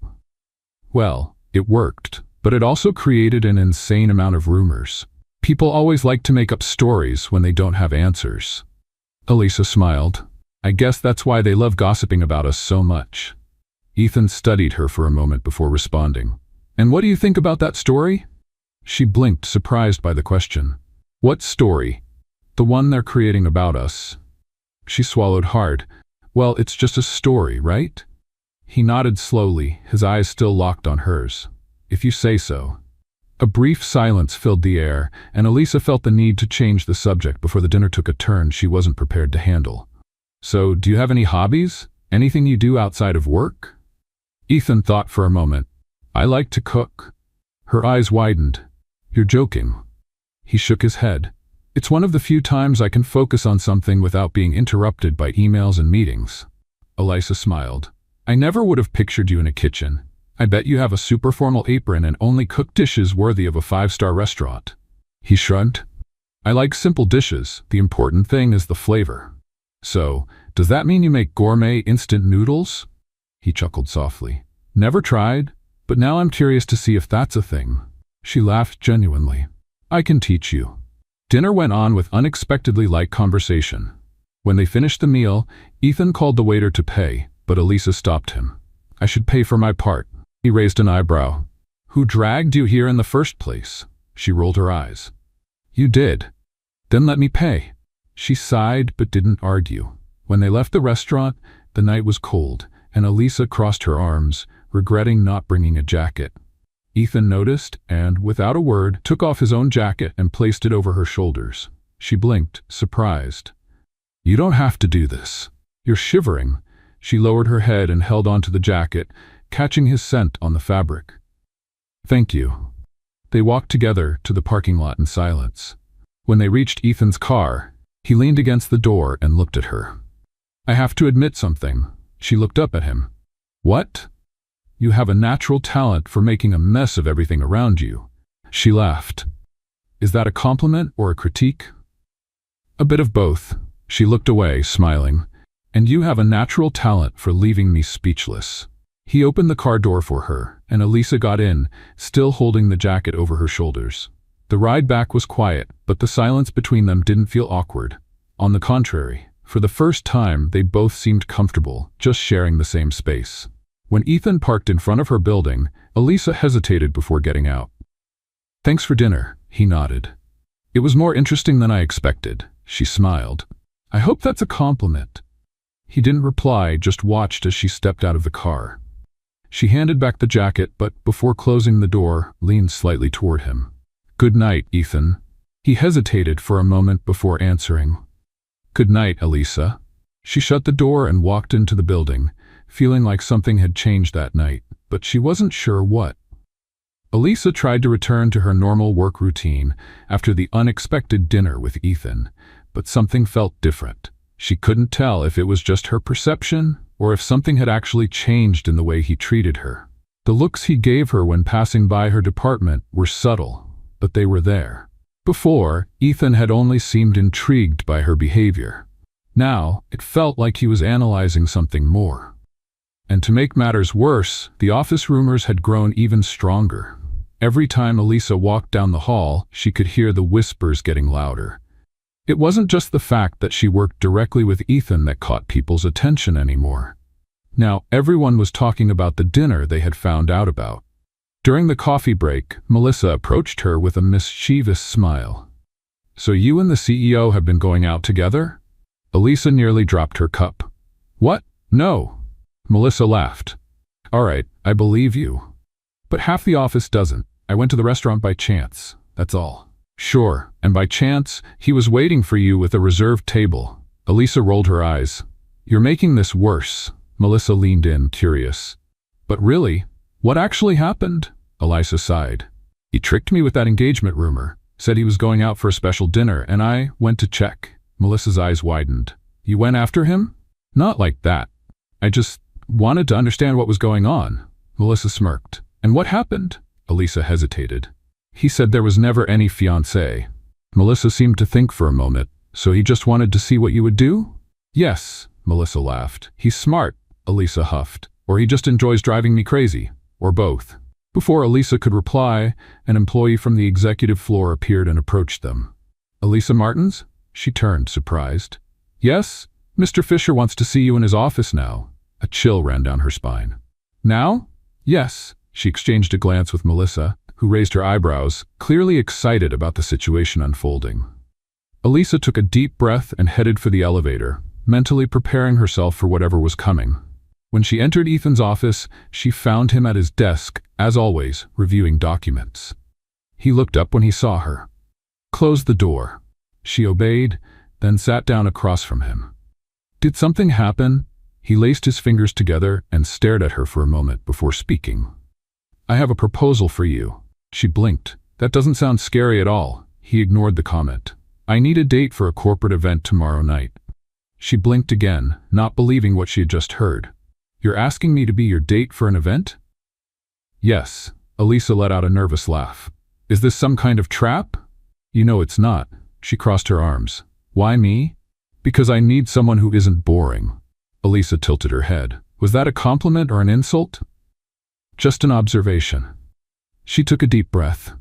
Well, it worked, but it also created an insane amount of rumors. People always like to make up stories when they don't have answers. Elisa smiled. I guess that's why they love gossiping about us so much. Ethan studied her for a moment before responding. And what do you think about that story? She blinked, surprised by the question. What story? The one they're creating about us. She swallowed hard. Well, it's just a story, right? He nodded slowly, his eyes still locked on hers. If you say so. A brief silence filled the air, and Elisa felt the need to change the subject before the dinner took a turn she wasn't prepared to handle. So, do you have any hobbies? Anything you do outside of work? Ethan thought for a moment. I like to cook. Her eyes widened. You're joking. He shook his head. It's one of the few times I can focus on something without being interrupted by emails and meetings. Elisa smiled. I never would have pictured you in a kitchen. I bet you have a super formal apron and only cook dishes worthy of a 5-star restaurant. He shrugged. I like simple dishes. The important thing is the flavor. So, does that mean you make gourmet instant noodles? He chuckled softly. Never tried, but now I'm curious to see if that's a thing. She laughed genuinely. I can teach you. Dinner went on with unexpectedly light conversation. When they finished the meal, Ethan called the waiter to pay, but Elisa stopped him. I should pay for my part. He raised an eyebrow. Who dragged you here in the first place? She rolled her eyes. You did. Then let me pay. She sighed but didn't argue. When they left the restaurant, the night was cold, and Elisa crossed her arms, regretting not bringing a jacket. Ethan noticed and, without a word, took off his own jacket and placed it over her shoulders. She blinked, surprised. You don't have to do this. You're shivering. She lowered her head and held onto the jacket, catching his scent on the fabric. Thank you. They walked together to the parking lot in silence. When they reached Ethan's car, he leaned against the door and looked at her. I have to admit something. She looked up at him. What? You have a natural talent for making a mess of everything around you. She laughed. Is that a compliment or a critique? A bit of both. She looked away, smiling. And you have a natural talent for leaving me speechless. He opened the car door for her, and Elisa got in, still holding the jacket over her shoulders. The ride back was quiet, but the silence between them didn't feel awkward. On the contrary, for the first time, they both seemed comfortable, just sharing the same space. When Ethan parked in front of her building, Elisa hesitated before getting out. Thanks for dinner, he nodded. It was more interesting than I expected, she smiled. I hope that's a compliment. He didn't reply, just watched as she stepped out of the car. She handed back the jacket, but before closing the door, leaned slightly toward him. Good night, Ethan. He hesitated for a moment before answering. Good night, Elisa. She shut the door and walked into the building, feeling like something had changed that night, but she wasn't sure what. Elisa tried to return to her normal work routine after the unexpected dinner with Ethan, but something felt different. She couldn't tell if it was just her perception or if something had actually changed in the way he treated her. The looks he gave her when passing by her department were subtle, but they were there. Before, Ethan had only seemed intrigued by her behavior. Now, it felt like he was analyzing something more. And to make matters worse, the office rumors had grown even stronger. Every time Elisa walked down the hall, she could hear the whispers getting louder. It wasn't just the fact that she worked directly with Ethan that caught people's attention anymore. Now, everyone was talking about the dinner they had found out about. During the coffee break, Melissa approached her with a mischievous smile. So you and the CEO have been going out together? Elisa nearly dropped her cup. What? No. Melissa laughed. All right, I believe you. But half the office doesn't. I went to the restaurant by chance, that's all. Sure, and by chance, he was waiting for you with a reserved table. Elisa rolled her eyes. You're making this worse. Melissa leaned in, curious. But really, what actually happened? Elisa sighed. He tricked me with that engagement rumor, said he was going out for a special dinner, and I went to check. Melissa's eyes widened. You went after him? Not like that. I just wanted to understand what was going on. Melissa smirked. And what happened? Elisa hesitated. He said there was never any fiancé. Melissa seemed to think for a moment. So he just wanted to see what you would do? Yes, Melissa laughed. He's smart, Elisa huffed. Or he just enjoys driving me crazy. Or both. Before Elisa could reply, an employee from the executive floor appeared and approached them. Elisa Martins? She turned, surprised. Yes, Mr. Fisher wants to see you in his office now. A chill ran down her spine. Now? Yes. She exchanged a glance with Melissa, who raised her eyebrows, clearly excited about the situation unfolding. Elisa took a deep breath and headed for the elevator, mentally preparing herself for whatever was coming. When she entered Ethan's office, she found him at his desk, as always, reviewing documents. He looked up when he saw her. Close the door. She obeyed, then sat down across from him. Did something happen? He laced his fingers together and stared at her for a moment before speaking. I have a proposal for you. She blinked. That doesn't sound scary at all. He ignored the comment. I need a date for a corporate event tomorrow night. She blinked again, not believing what she had just heard. You're asking me to be your date for an event? Yes. Elisa let out a nervous laugh. Is this some kind of trap? You know it's not. She crossed her arms. Why me? Because I need someone who isn't boring. Elisa tilted her head. Was that a compliment or an insult? Just an observation. She took a deep breath.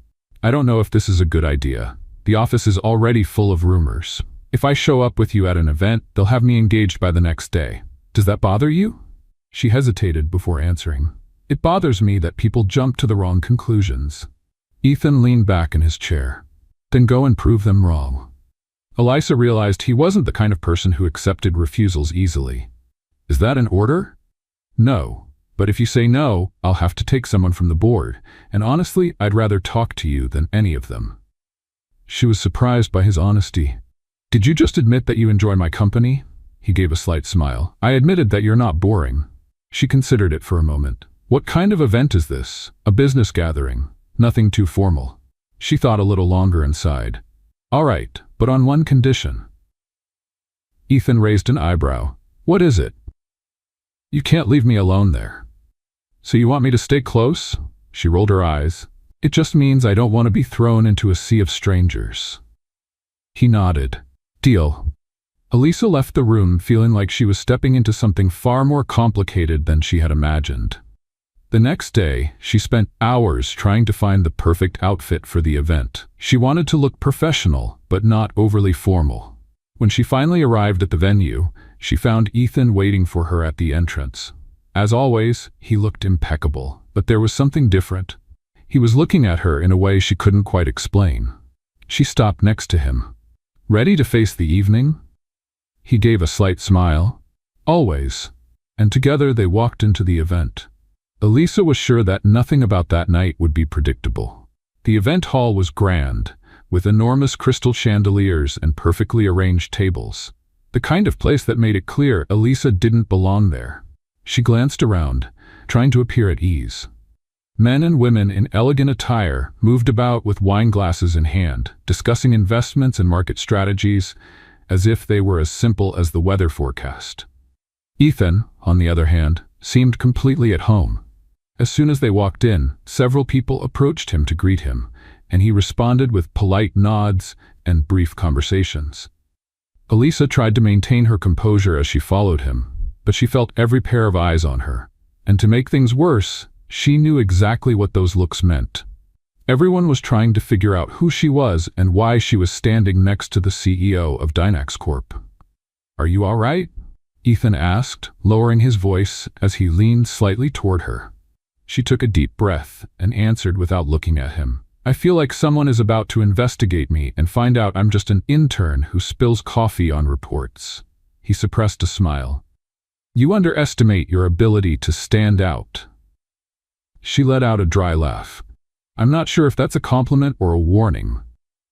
I don't know if this is a good idea. The office is already full of rumors. If I show up with you at an event, they'll have me engaged by the next day. Does that bother you? She hesitated before answering. It bothers me that people jump to the wrong conclusions. Ethan leaned back in his chair. Then go and prove them wrong. Elisa realized he wasn't the kind of person who accepted refusals easily. Is that an order? No. But if you say no, I'll have to take someone from the board, and honestly, I'd rather talk to you than any of them. She was surprised by his honesty. Did you just admit that you enjoy my company? He gave a slight smile. I admitted that you're not boring. She considered it for a moment. What kind of event is this? A business gathering. Nothing too formal. She thought a little longer and sighed. All right, but on one condition. Ethan raised an eyebrow. What is it? You can't leave me alone there. So you want me to stay close? She rolled her eyes. It just means I don't want to be thrown into a sea of strangers. He nodded. Deal. Elisa left the room feeling like she was stepping into something far more complicated than she had imagined. The next day, she spent hours trying to find the perfect outfit for the event. She wanted to look professional, but not overly formal. When she finally arrived at the venue, she found Ethan waiting for her at the entrance. As always, he looked impeccable, but there was something different. He was looking at her in a way she couldn't quite explain. She stopped next to him. Ready to face the evening? He gave a slight smile. Always. And together they walked into the event. Elisa was sure that nothing about that night would be predictable. The event hall was grand, with enormous crystal chandeliers and perfectly arranged tables. The kind of place that made it clear Elisa didn't belong there. She glanced around, trying to appear at ease. Men and women in elegant attire moved about with wine glasses in hand, discussing investments and market strategies, as if they were as simple as the weather forecast. Ethan, on the other hand, seemed completely at home. As soon as they walked in, several people approached him to greet him, and he responded with polite nods and brief conversations. Elisa tried to maintain her composure as she followed him, but she felt every pair of eyes on her. And to make things worse, she knew exactly what those looks meant. Everyone was trying to figure out who she was and why she was standing next to the CEO of Dynax Corp. "Are you all right?" Ethan asked, lowering his voice as he leaned slightly toward her. She took a deep breath and answered without looking at him. "I feel like someone is about to investigate me and find out I'm just an intern who spills coffee on reports." He suppressed a smile. "You underestimate your ability to stand out." She let out a dry laugh. "I'm not sure if that's a compliment or a warning."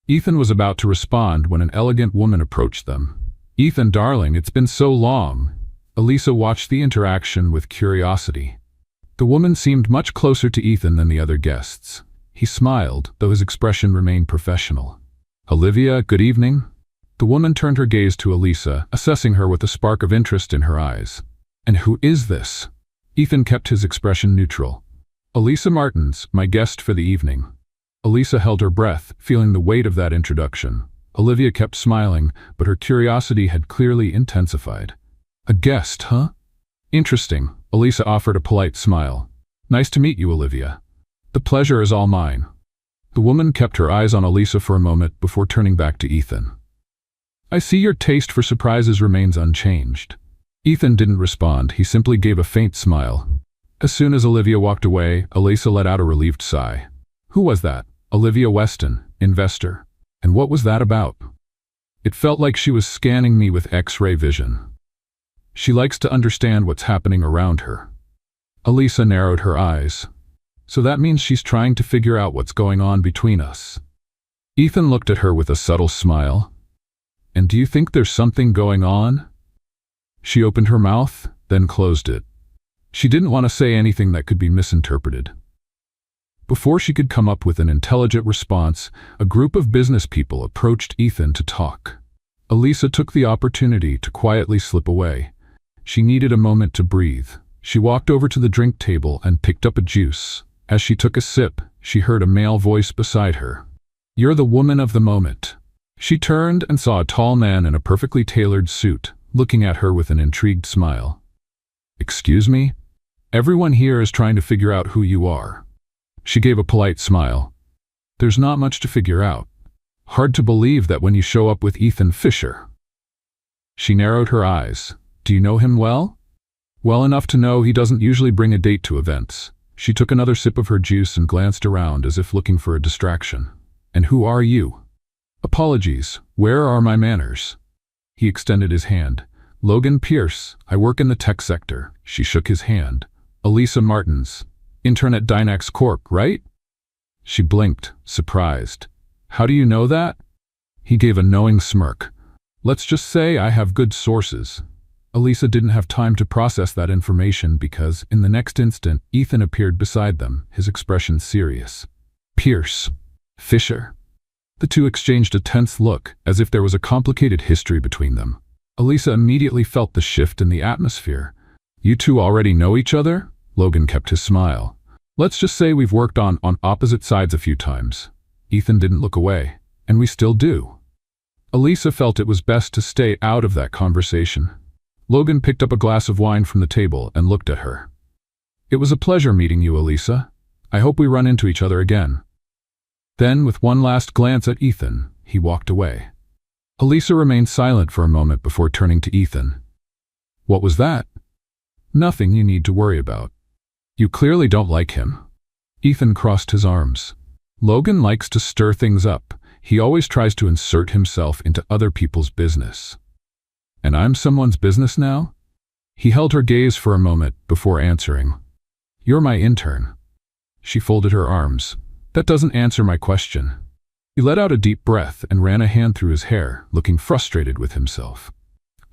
Ethan was about to respond when an elegant woman approached them. "Ethan, darling, it's been so long." Elisa watched the interaction with curiosity. The woman seemed much closer to Ethan than the other guests. He smiled, though his expression remained professional. "Olivia, good evening." The woman turned her gaze to Elisa, assessing her with a spark of interest in her eyes. "And who is this?" Ethan kept his expression neutral. "Elisa Martins, my guest for the evening." Elisa held her breath, feeling the weight of that introduction. Olivia kept smiling, but her curiosity had clearly intensified. "A guest, huh?" "Interesting." Elisa offered a polite smile. "Nice to meet you, Olivia." "The pleasure is all mine." The woman kept her eyes on Elisa for a moment before turning back to Ethan. "I see your taste for surprises remains unchanged." Ethan didn't respond, he simply gave a faint smile. As soon as Olivia walked away, Elisa let out a relieved sigh. Who was that? Olivia Weston, investor. And what was that about? It felt like she was scanning me with X-ray vision. She likes to understand what's happening around her. Elisa narrowed her eyes. So that means she's trying to figure out what's going on between us. Ethan looked at her with a subtle smile. And do you think there's something going on? She opened her mouth, then closed it. She didn't want to say anything that could be misinterpreted. Before she could come up with an intelligent response, a group of business people approached Ethan to talk. Elisa took the opportunity to quietly slip away. She needed a moment to breathe. She walked over to the drink table and picked up a juice. As she took a sip, she heard a male voice beside her. "You're the woman of the moment." She turned and saw a tall man in a perfectly tailored suit, looking at her with an intrigued smile. "Excuse me? Everyone here is trying to figure out who you are." She gave a polite smile. "There's not much to figure out. Hard to believe that when you show up with Ethan Fisher." She narrowed her eyes. "Do you know him well?" "Well enough to know he doesn't usually bring a date to events." She took another sip of her juice and glanced around as if looking for a distraction. "And who are you?" "Apologies. Where are my manners?" He extended his hand. "Logan Pierce. I work in the tech sector." She shook his hand. "Elisa Martins. Intern at Dynax Corp, right?" She blinked, surprised. "How do you know that?" He gave a knowing smirk. "Let's just say I have good sources." Elisa didn't have time to process that information because, in the next instant, Ethan appeared beside them, his expression serious. "Pierce. Fisher." The two exchanged a tense look, as if there was a complicated history between them. Elisa immediately felt the shift in the atmosphere. "You two already know each other?" Logan kept his smile. "Let's just say we've worked on opposite sides a few times." Ethan didn't look away. "And we still do." Elisa felt it was best to stay out of that conversation. Logan picked up a glass of wine from the table and looked at her. "It was a pleasure meeting you, Elisa. I hope we run into each other again." Then, with one last glance at Ethan, he walked away. Elisa remained silent for a moment before turning to Ethan. "What was that?" "Nothing you need to worry about." "You clearly don't like him." Ethan crossed his arms. Logan likes to stir things up. He always tries to insert himself into other people's business. And I'm someone's business now? He held her gaze for a moment before answering. You're my intern. She folded her arms. That doesn't answer my question. He let out a deep breath and ran a hand through his hair, looking frustrated with himself.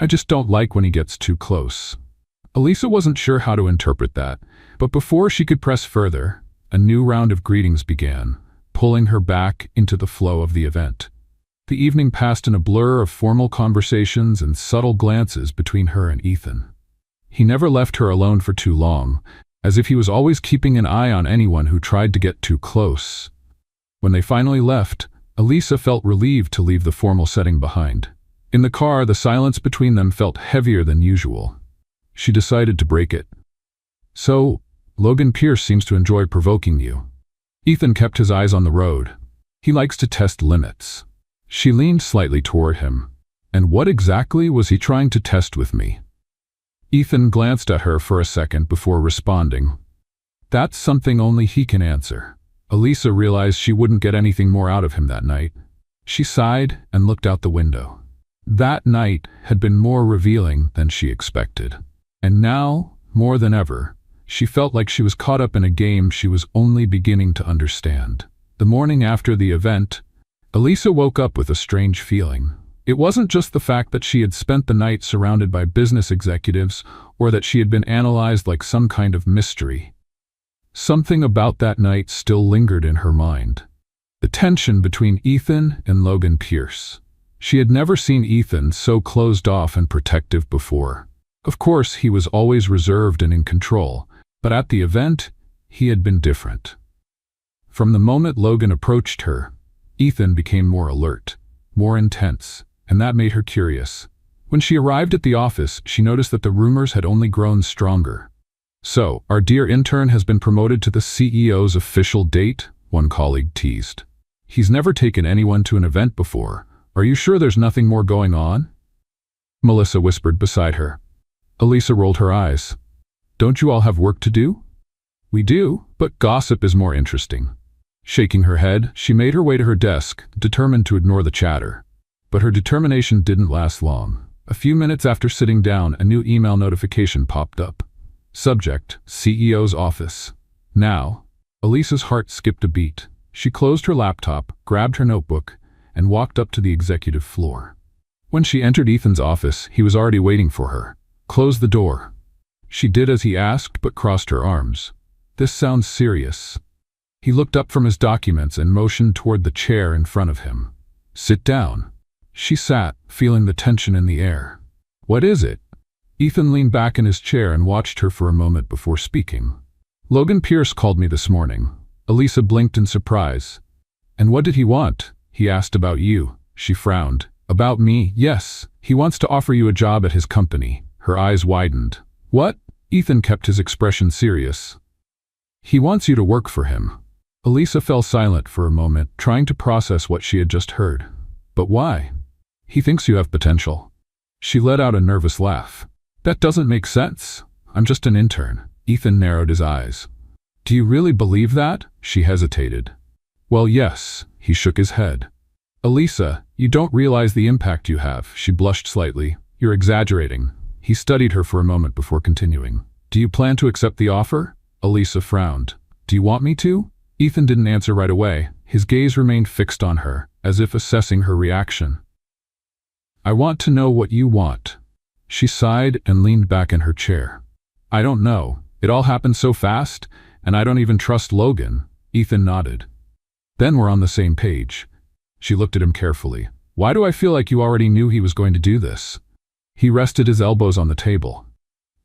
I just don't like when he gets too close. Elisa wasn't sure how to interpret that, but before she could press further, a new round of greetings began, pulling her back into the flow of the event. The evening passed in a blur of formal conversations and subtle glances between her and Ethan. He never left her alone for too long, as if he was always keeping an eye on anyone who tried to get too close. When they finally left, Elisa felt relieved to leave the formal setting behind. In the car, the silence between them felt heavier than usual. She decided to break it. So, Logan Pierce seems to enjoy provoking you. Ethan kept his eyes on the road. He likes to test limits. She leaned slightly toward him. And what exactly was he trying to test with me? Ethan glanced at her for a second before responding. That's something only he can answer. Elisa realized she wouldn't get anything more out of him that night. She sighed and looked out the window. That night had been more revealing than she expected. And now, more than ever, she felt like she was caught up in a game she was only beginning to understand. The morning after the event, Elisa woke up with a strange feeling. It wasn't just the fact that she had spent the night surrounded by business executives or that she had been analyzed like some kind of mystery. Something about that night still lingered in her mind. The tension between Ethan and Logan Pierce. She had never seen Ethan so closed off and protective before. Of course, he was always reserved and in control, but at the event, he had been different. From the moment Logan approached her, Ethan became more alert, more intense, and that made her curious. When she arrived at the office, she noticed that the rumors had only grown stronger. So, our dear intern has been promoted to the CEO's official date, one colleague teased. He's never taken anyone to an event before. Are you sure there's nothing more going on? Melissa whispered beside her. Elisa rolled her eyes. Don't you all have work to do? We do, but gossip is more interesting. Shaking her head, she made her way to her desk, determined to ignore the chatter. But her determination didn't last long. A few minutes after sitting down, a new email notification popped up. Subject, CEO's office. Now, Elisa's heart skipped a beat. She closed her laptop, grabbed her notebook, and walked up to the executive floor. When she entered Ethan's office, he was already waiting for her. Close the door. She did as he asked, but crossed her arms. This sounds serious. He looked up from his documents and motioned toward the chair in front of him. Sit down. She sat, feeling the tension in the air. What is it? Ethan leaned back in his chair and watched her for a moment before speaking. Logan Pierce called me this morning. Elisa blinked in surprise. And what did he want? He asked about you. She frowned. About me? Yes. He wants to offer you a job at his company. Her eyes widened. What? Ethan kept his expression serious. He wants you to work for him. Elisa fell silent for a moment, trying to process what she had just heard. But why? He thinks you have potential. She let out a nervous laugh. That doesn't make sense. I'm just an intern. Ethan narrowed his eyes. Do you really believe that? She hesitated. Well, yes. He shook his head. Elisa, you don't realize the impact you have. She blushed slightly. You're exaggerating. He studied her for a moment before continuing. Do you plan to accept the offer? Elisa frowned. Do you want me to? Ethan didn't answer right away. His gaze remained fixed on her, as if assessing her reaction. I want to know what you want. She sighed and leaned back in her chair. I don't know. It all happened so fast, and I don't even trust Logan. Ethan nodded. Then we're on the same page. She looked at him carefully. Why do I feel like you already knew he was going to do this? He rested his elbows on the table.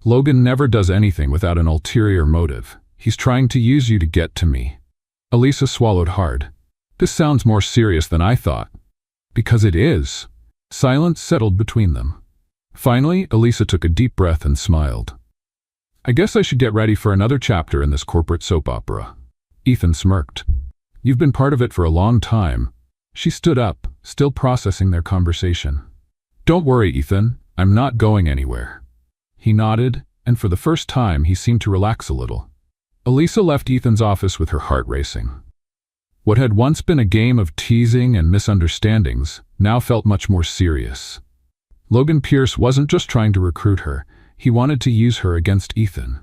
Logan never does anything without an ulterior motive. He's trying to use you to get to me. Elisa swallowed hard. This sounds more serious than I thought. Because it is. Silence settled between them. Finally, Elisa took a deep breath and smiled. I guess I should get ready for another chapter in this corporate soap opera. Ethan smirked. You've been part of it for a long time. She stood up, still processing their conversation. Don't worry, Ethan. I'm not going anywhere. He nodded, and for the first time he seemed to relax a little. Elisa left Ethan's office with her heart racing. What had once been a game of teasing and misunderstandings now felt much more serious. Logan Pierce wasn't just trying to recruit her, he wanted to use her against Ethan.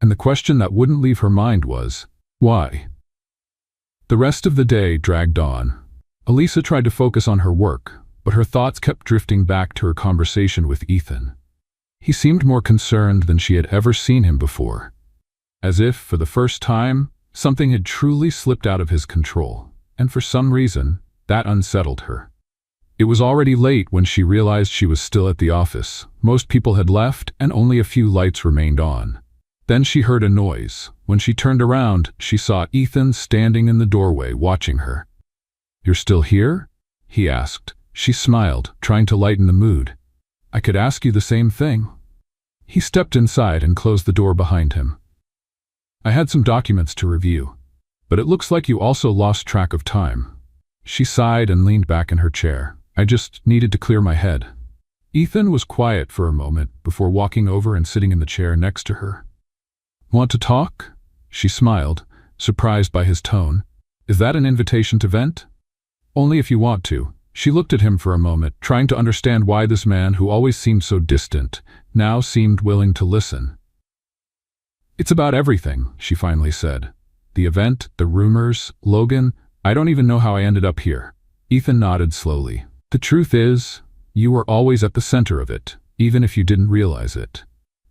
And the question that wouldn't leave her mind was, why? The rest of the day dragged on. Elisa tried to focus on her work, but her thoughts kept drifting back to her conversation with Ethan. He seemed more concerned than she had ever seen him before. As if, for the first time, something had truly slipped out of his control, and for some reason, that unsettled her. It was already late when she realized she was still at the office. Most people had left, and only a few lights remained on. Then she heard a noise. When she turned around, she saw Ethan standing in the doorway watching her. "You're still here?" he asked. She smiled, trying to lighten the mood. "I could ask you the same thing." He stepped inside and closed the door behind him. "I had some documents to review, but it looks like you also lost track of time." She sighed and leaned back in her chair. "I just needed to clear my head." Ethan was quiet for a moment before walking over and sitting in the chair next to her. "Want to talk?" She smiled, surprised by his tone. "Is that an invitation to vent?" "Only if you want to." She looked at him for a moment, trying to understand why this man, who always seemed so distant, now seemed willing to listen. "It's about everything," she finally said. "The event, the rumors, Logan, I don't even know how I ended up here." Ethan nodded slowly. "The truth is, you were always at the center of it, even if you didn't realize it.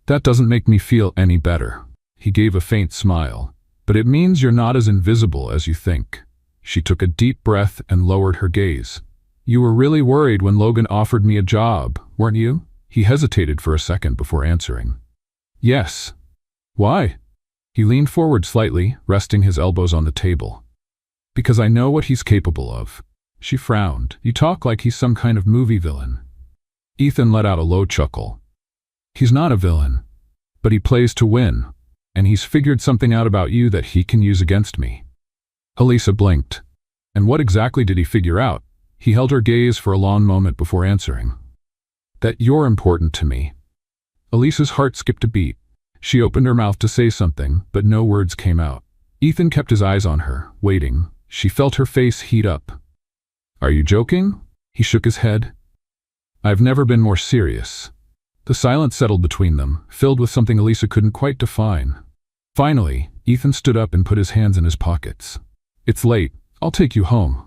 That doesn't make me feel any better." He gave a faint smile. "But it means you're not as invisible as you think." She took a deep breath and lowered her gaze. "You were really worried when Logan offered me a job, weren't you?" He hesitated for a second before answering. "Yes." "Why?" He leaned forward slightly, resting his elbows on the table. "Because I know what he's capable of." She frowned. "You talk like he's some kind of movie villain." Ethan let out a low chuckle. "He's not a villain, but he plays to win, and he's figured something out about you that he can use against me." Elisa blinked. "And what exactly did he figure out?" He held her gaze for a long moment before answering. "That you're important to me." Elisa's heart skipped a beat. She opened her mouth to say something, but no words came out. Ethan kept his eyes on her, waiting. She felt her face heat up. "Are you joking?" He shook his head. "I've never been more serious." The silence settled between them, filled with something Elisa couldn't quite define. Finally, Ethan stood up and put his hands in his pockets. "It's late. I'll take you home."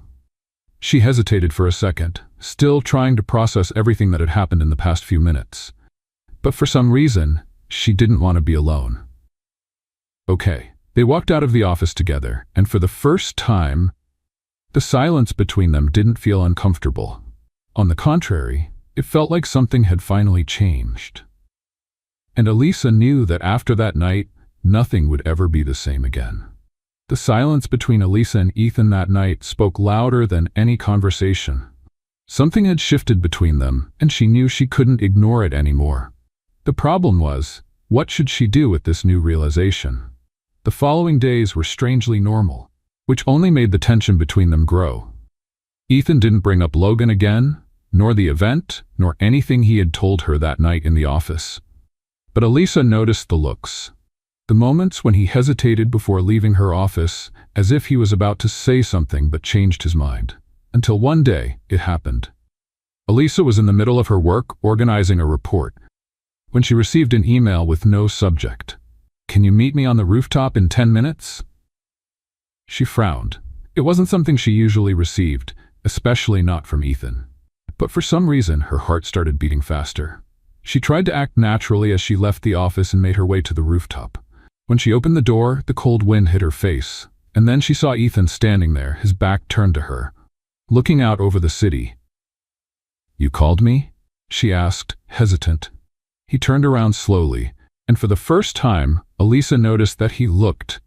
She hesitated for a second, still trying to process everything that had happened in the past few minutes. But for some reason, she didn't want to be alone. Okay. They walked out of the office together, and for the first time, the silence between them didn't feel uncomfortable. On the contrary, it felt like something had finally changed. And Elisa knew that after that night, nothing would ever be the same again. The silence between Elisa and Ethan that night spoke louder than any conversation. Something had shifted between them, and she knew she couldn't ignore it anymore. The problem was, what should she do with this new realization? The following days were strangely normal, which only made the tension between them grow. Ethan didn't bring up Logan again, nor the event, nor anything he had told her that night in the office. But Elisa noticed the looks. The moments when he hesitated before leaving her office, as if he was about to say something but changed his mind. Until one day, it happened. Elisa was in the middle of her work, organizing a report, when she received an email with no subject. "Can you meet me on the rooftop in 10 minutes? She frowned. It wasn't something she usually received, especially not from Ethan. But for some reason, her heart started beating faster. She tried to act naturally as she left the office and made her way to the rooftop. When she opened the door, the cold wind hit her face, and then she saw Ethan standing there, his back turned to her, looking out over the city. "You called me?" she asked, hesitant. He turned around slowly, and for the first time, Elisa noticed that he looked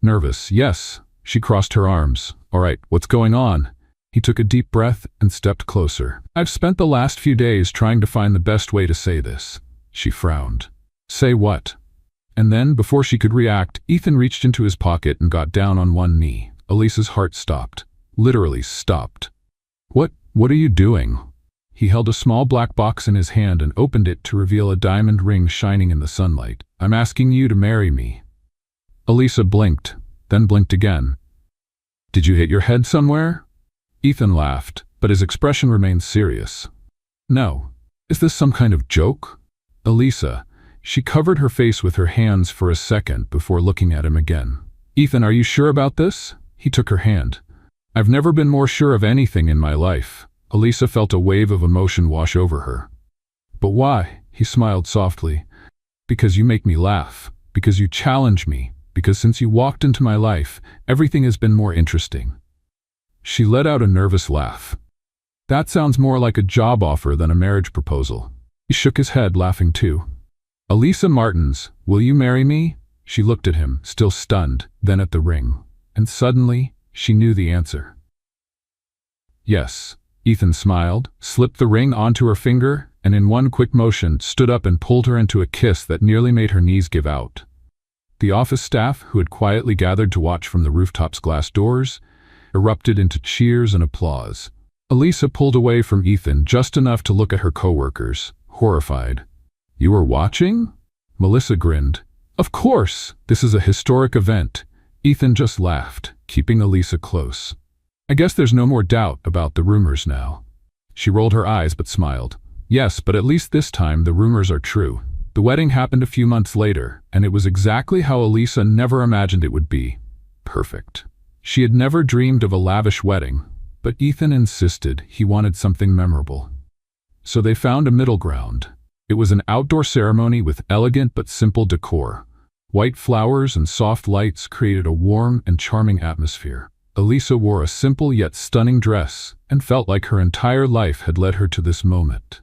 nervous. "Yes." She crossed her arms. "All right, what's going on?" He took a deep breath and stepped closer. "I've spent the last few days trying to find the best way to say this." She frowned. "Say what?" And then, before she could react, Ethan reached into his pocket and got down on one knee. Elisa's heart stopped. Literally stopped. What are you doing?" He held a small black box in his hand and opened it to reveal a diamond ring shining in the sunlight. "I'm asking you to marry me." Elisa blinked, then blinked again. Did you hit your head somewhere? Ethan laughed, but his expression remained serious. No. Is this some kind of joke? Elisa. She covered her face with her hands for a second before looking at him again. Ethan, are you sure about this? He took her hand. I've never been more sure of anything in my life. Elisa felt a wave of emotion wash over her. But why? He smiled softly. Because you make me laugh. Because you challenge me. Because since you walked into my life, everything has been more interesting. She let out a nervous laugh. That sounds more like a job offer than a marriage proposal. He shook his head, laughing too. Elisa Martins, will you marry me? She looked at him, still stunned, then at the ring. And suddenly, she knew the answer. Yes. Ethan smiled, slipped the ring onto her finger, and in one quick motion stood up and pulled her into a kiss that nearly made her knees give out. The office staff, who had quietly gathered to watch from the rooftop's glass doors, erupted into cheers and applause. Elisa pulled away from Ethan just enough to look at her coworkers, horrified. You were watching? Melissa grinned. Of course, this is a historic event. Ethan just laughed, keeping Elisa close. I guess there's no more doubt about the rumors now. She rolled her eyes but smiled. Yes, but at least this time the rumors are true. The wedding happened a few months later, and it was exactly how Elisa never imagined it would be. Perfect. She had never dreamed of a lavish wedding, but Ethan insisted he wanted something memorable. So they found a middle ground. It was an outdoor ceremony with elegant but simple decor. White flowers and soft lights created a warm and charming atmosphere. Elisa wore a simple yet stunning dress and felt like her entire life had led her to this moment.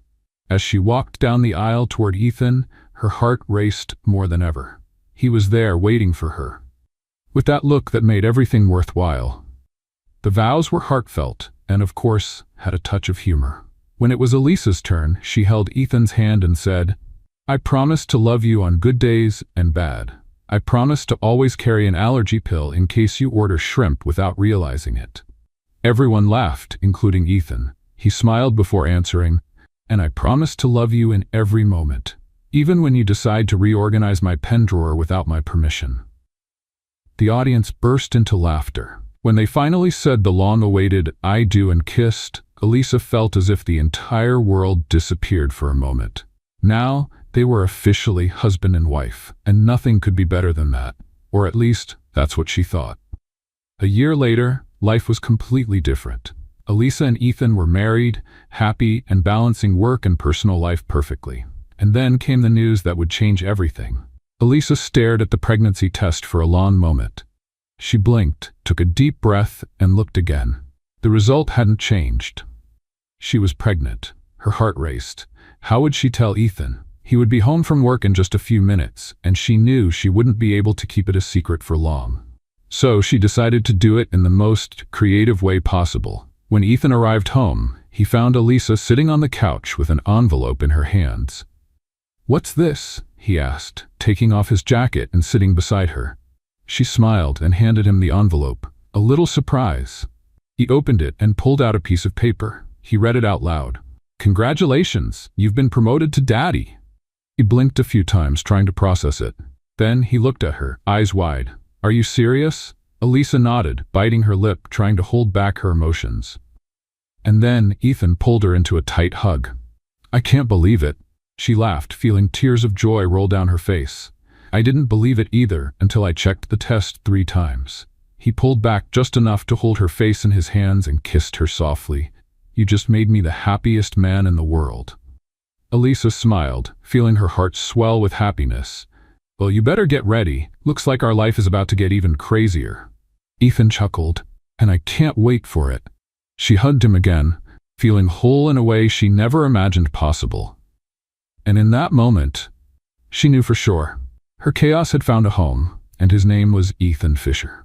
As she walked down the aisle toward Ethan, her heart raced more than ever. He was there waiting for her, with that look that made everything worthwhile. The vows were heartfelt and, of course, had a touch of humor. When it was Elisa's turn, she held Ethan's hand and said, I promise to love you on good days and bad. I promise to always carry an allergy pill in case you order shrimp without realizing it. Everyone laughed, including Ethan. He smiled before answering, and I promise to love you in every moment, even when you decide to reorganize my pen drawer without my permission. The audience burst into laughter. When they finally said the long-awaited I do and kissed, Elisa felt as if the entire world disappeared for a moment. Now, they were officially husband and wife, and nothing could be better than that. Or at least, that's what she thought. A year later, life was completely different. Elisa and Ethan were married, happy, and balancing work and personal life perfectly. And then came the news that would change everything. Elisa stared at the pregnancy test for a long moment. She blinked, took a deep breath, and looked again. The result hadn't changed. She was pregnant. Her heart raced. How would she tell Ethan? He would be home from work in just a few minutes, and she knew she wouldn't be able to keep it a secret for long. So she decided to do it in the most creative way possible. When Ethan arrived home, he found Elisa sitting on the couch with an envelope in her hands. What's this? He asked, taking off his jacket and sitting beside her. She smiled and handed him the envelope, a little surprise. He opened it and pulled out a piece of paper. He read it out loud. Congratulations, you've been promoted to daddy. He blinked a few times, trying to process it. Then he looked at her, eyes wide. Are you serious? Elisa nodded, biting her lip, trying to hold back her emotions. And then Ethan pulled her into a tight hug. I can't believe it. She laughed, feeling tears of joy roll down her face. I didn't believe it either until I checked the test 3 times. He pulled back just enough to hold her face in his hands and kissed her softly. You just made me the happiest man in the world. Elisa smiled, feeling her heart swell with happiness. Well, you better get ready. Looks like our life is about to get even crazier. Ethan chuckled, and I can't wait for it. She hugged him again, feeling whole in a way she never imagined possible. And in that moment, she knew for sure. Her chaos had found a home, and his name was Ethan Fisher.